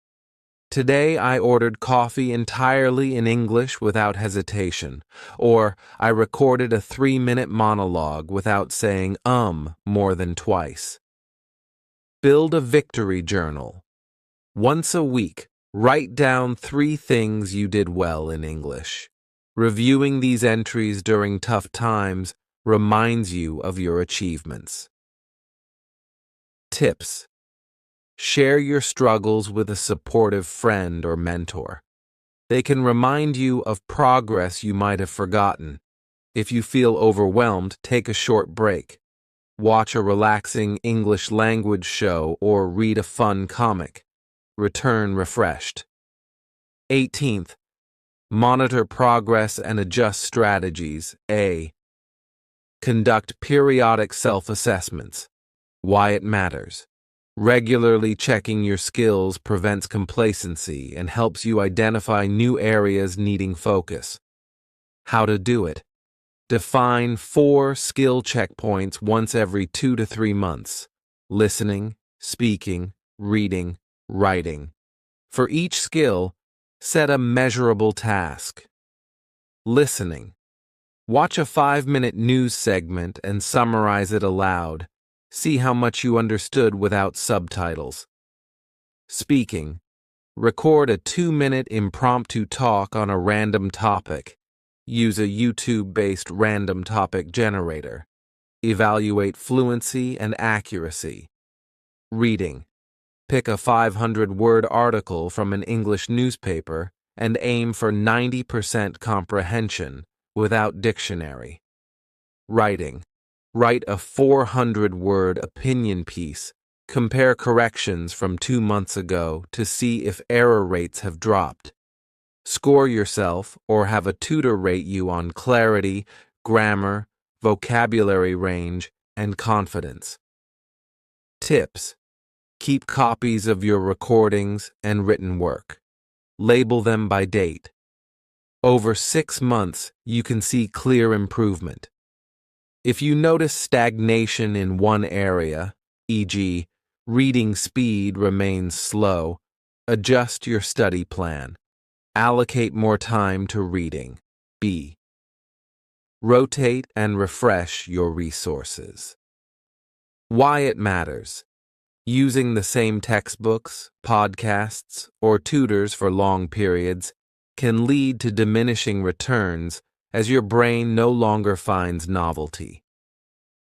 S2: Today I ordered coffee entirely in English without hesitation, or I recorded a 3-minute monologue without saying more than twice. Build a victory journal. Once a week, write down 3 things you did well in English. Reviewing these entries during tough times reminds you of your achievements. Tips. Share your struggles with a supportive friend or mentor. They can remind you of progress you might have forgotten. If you feel overwhelmed, take a short break. Watch a relaxing English language show or read a fun comic. Return refreshed. 18th. Monitor progress and adjust strategies. A. Conduct periodic self-assessments. Why it matters. Regularly checking your skills prevents complacency and helps you identify new areas needing focus. How to do it. Define 4 skill checkpoints once every 2 to 3 months. Listening, speaking, reading, writing. For each skill, set a measurable task. Listening. Watch a 5-minute news segment and summarize it aloud. See how much you understood without subtitles. Speaking. Record a 2-minute impromptu talk on a random topic. Use a YouTube-based random topic generator. Evaluate fluency and accuracy. Reading. Pick a 500-word article from an English newspaper and aim for 90% comprehension without dictionary. Writing. Write a 400-word opinion piece. Compare corrections from 2 months ago to see if error rates have dropped. Score yourself or have a tutor rate you on clarity, grammar, vocabulary range, and confidence. Tips. Keep copies of your recordings and written work. Label them by date. Over 6 months, you can see clear improvement. If you notice stagnation in one area, e.g., reading speed remains slow, adjust your study plan. Allocate more time to reading. B. Rotate and refresh your resources. Why it matters. Using the same textbooks, podcasts, or tutors for long periods can lead to diminishing returns as your brain no longer finds novelty.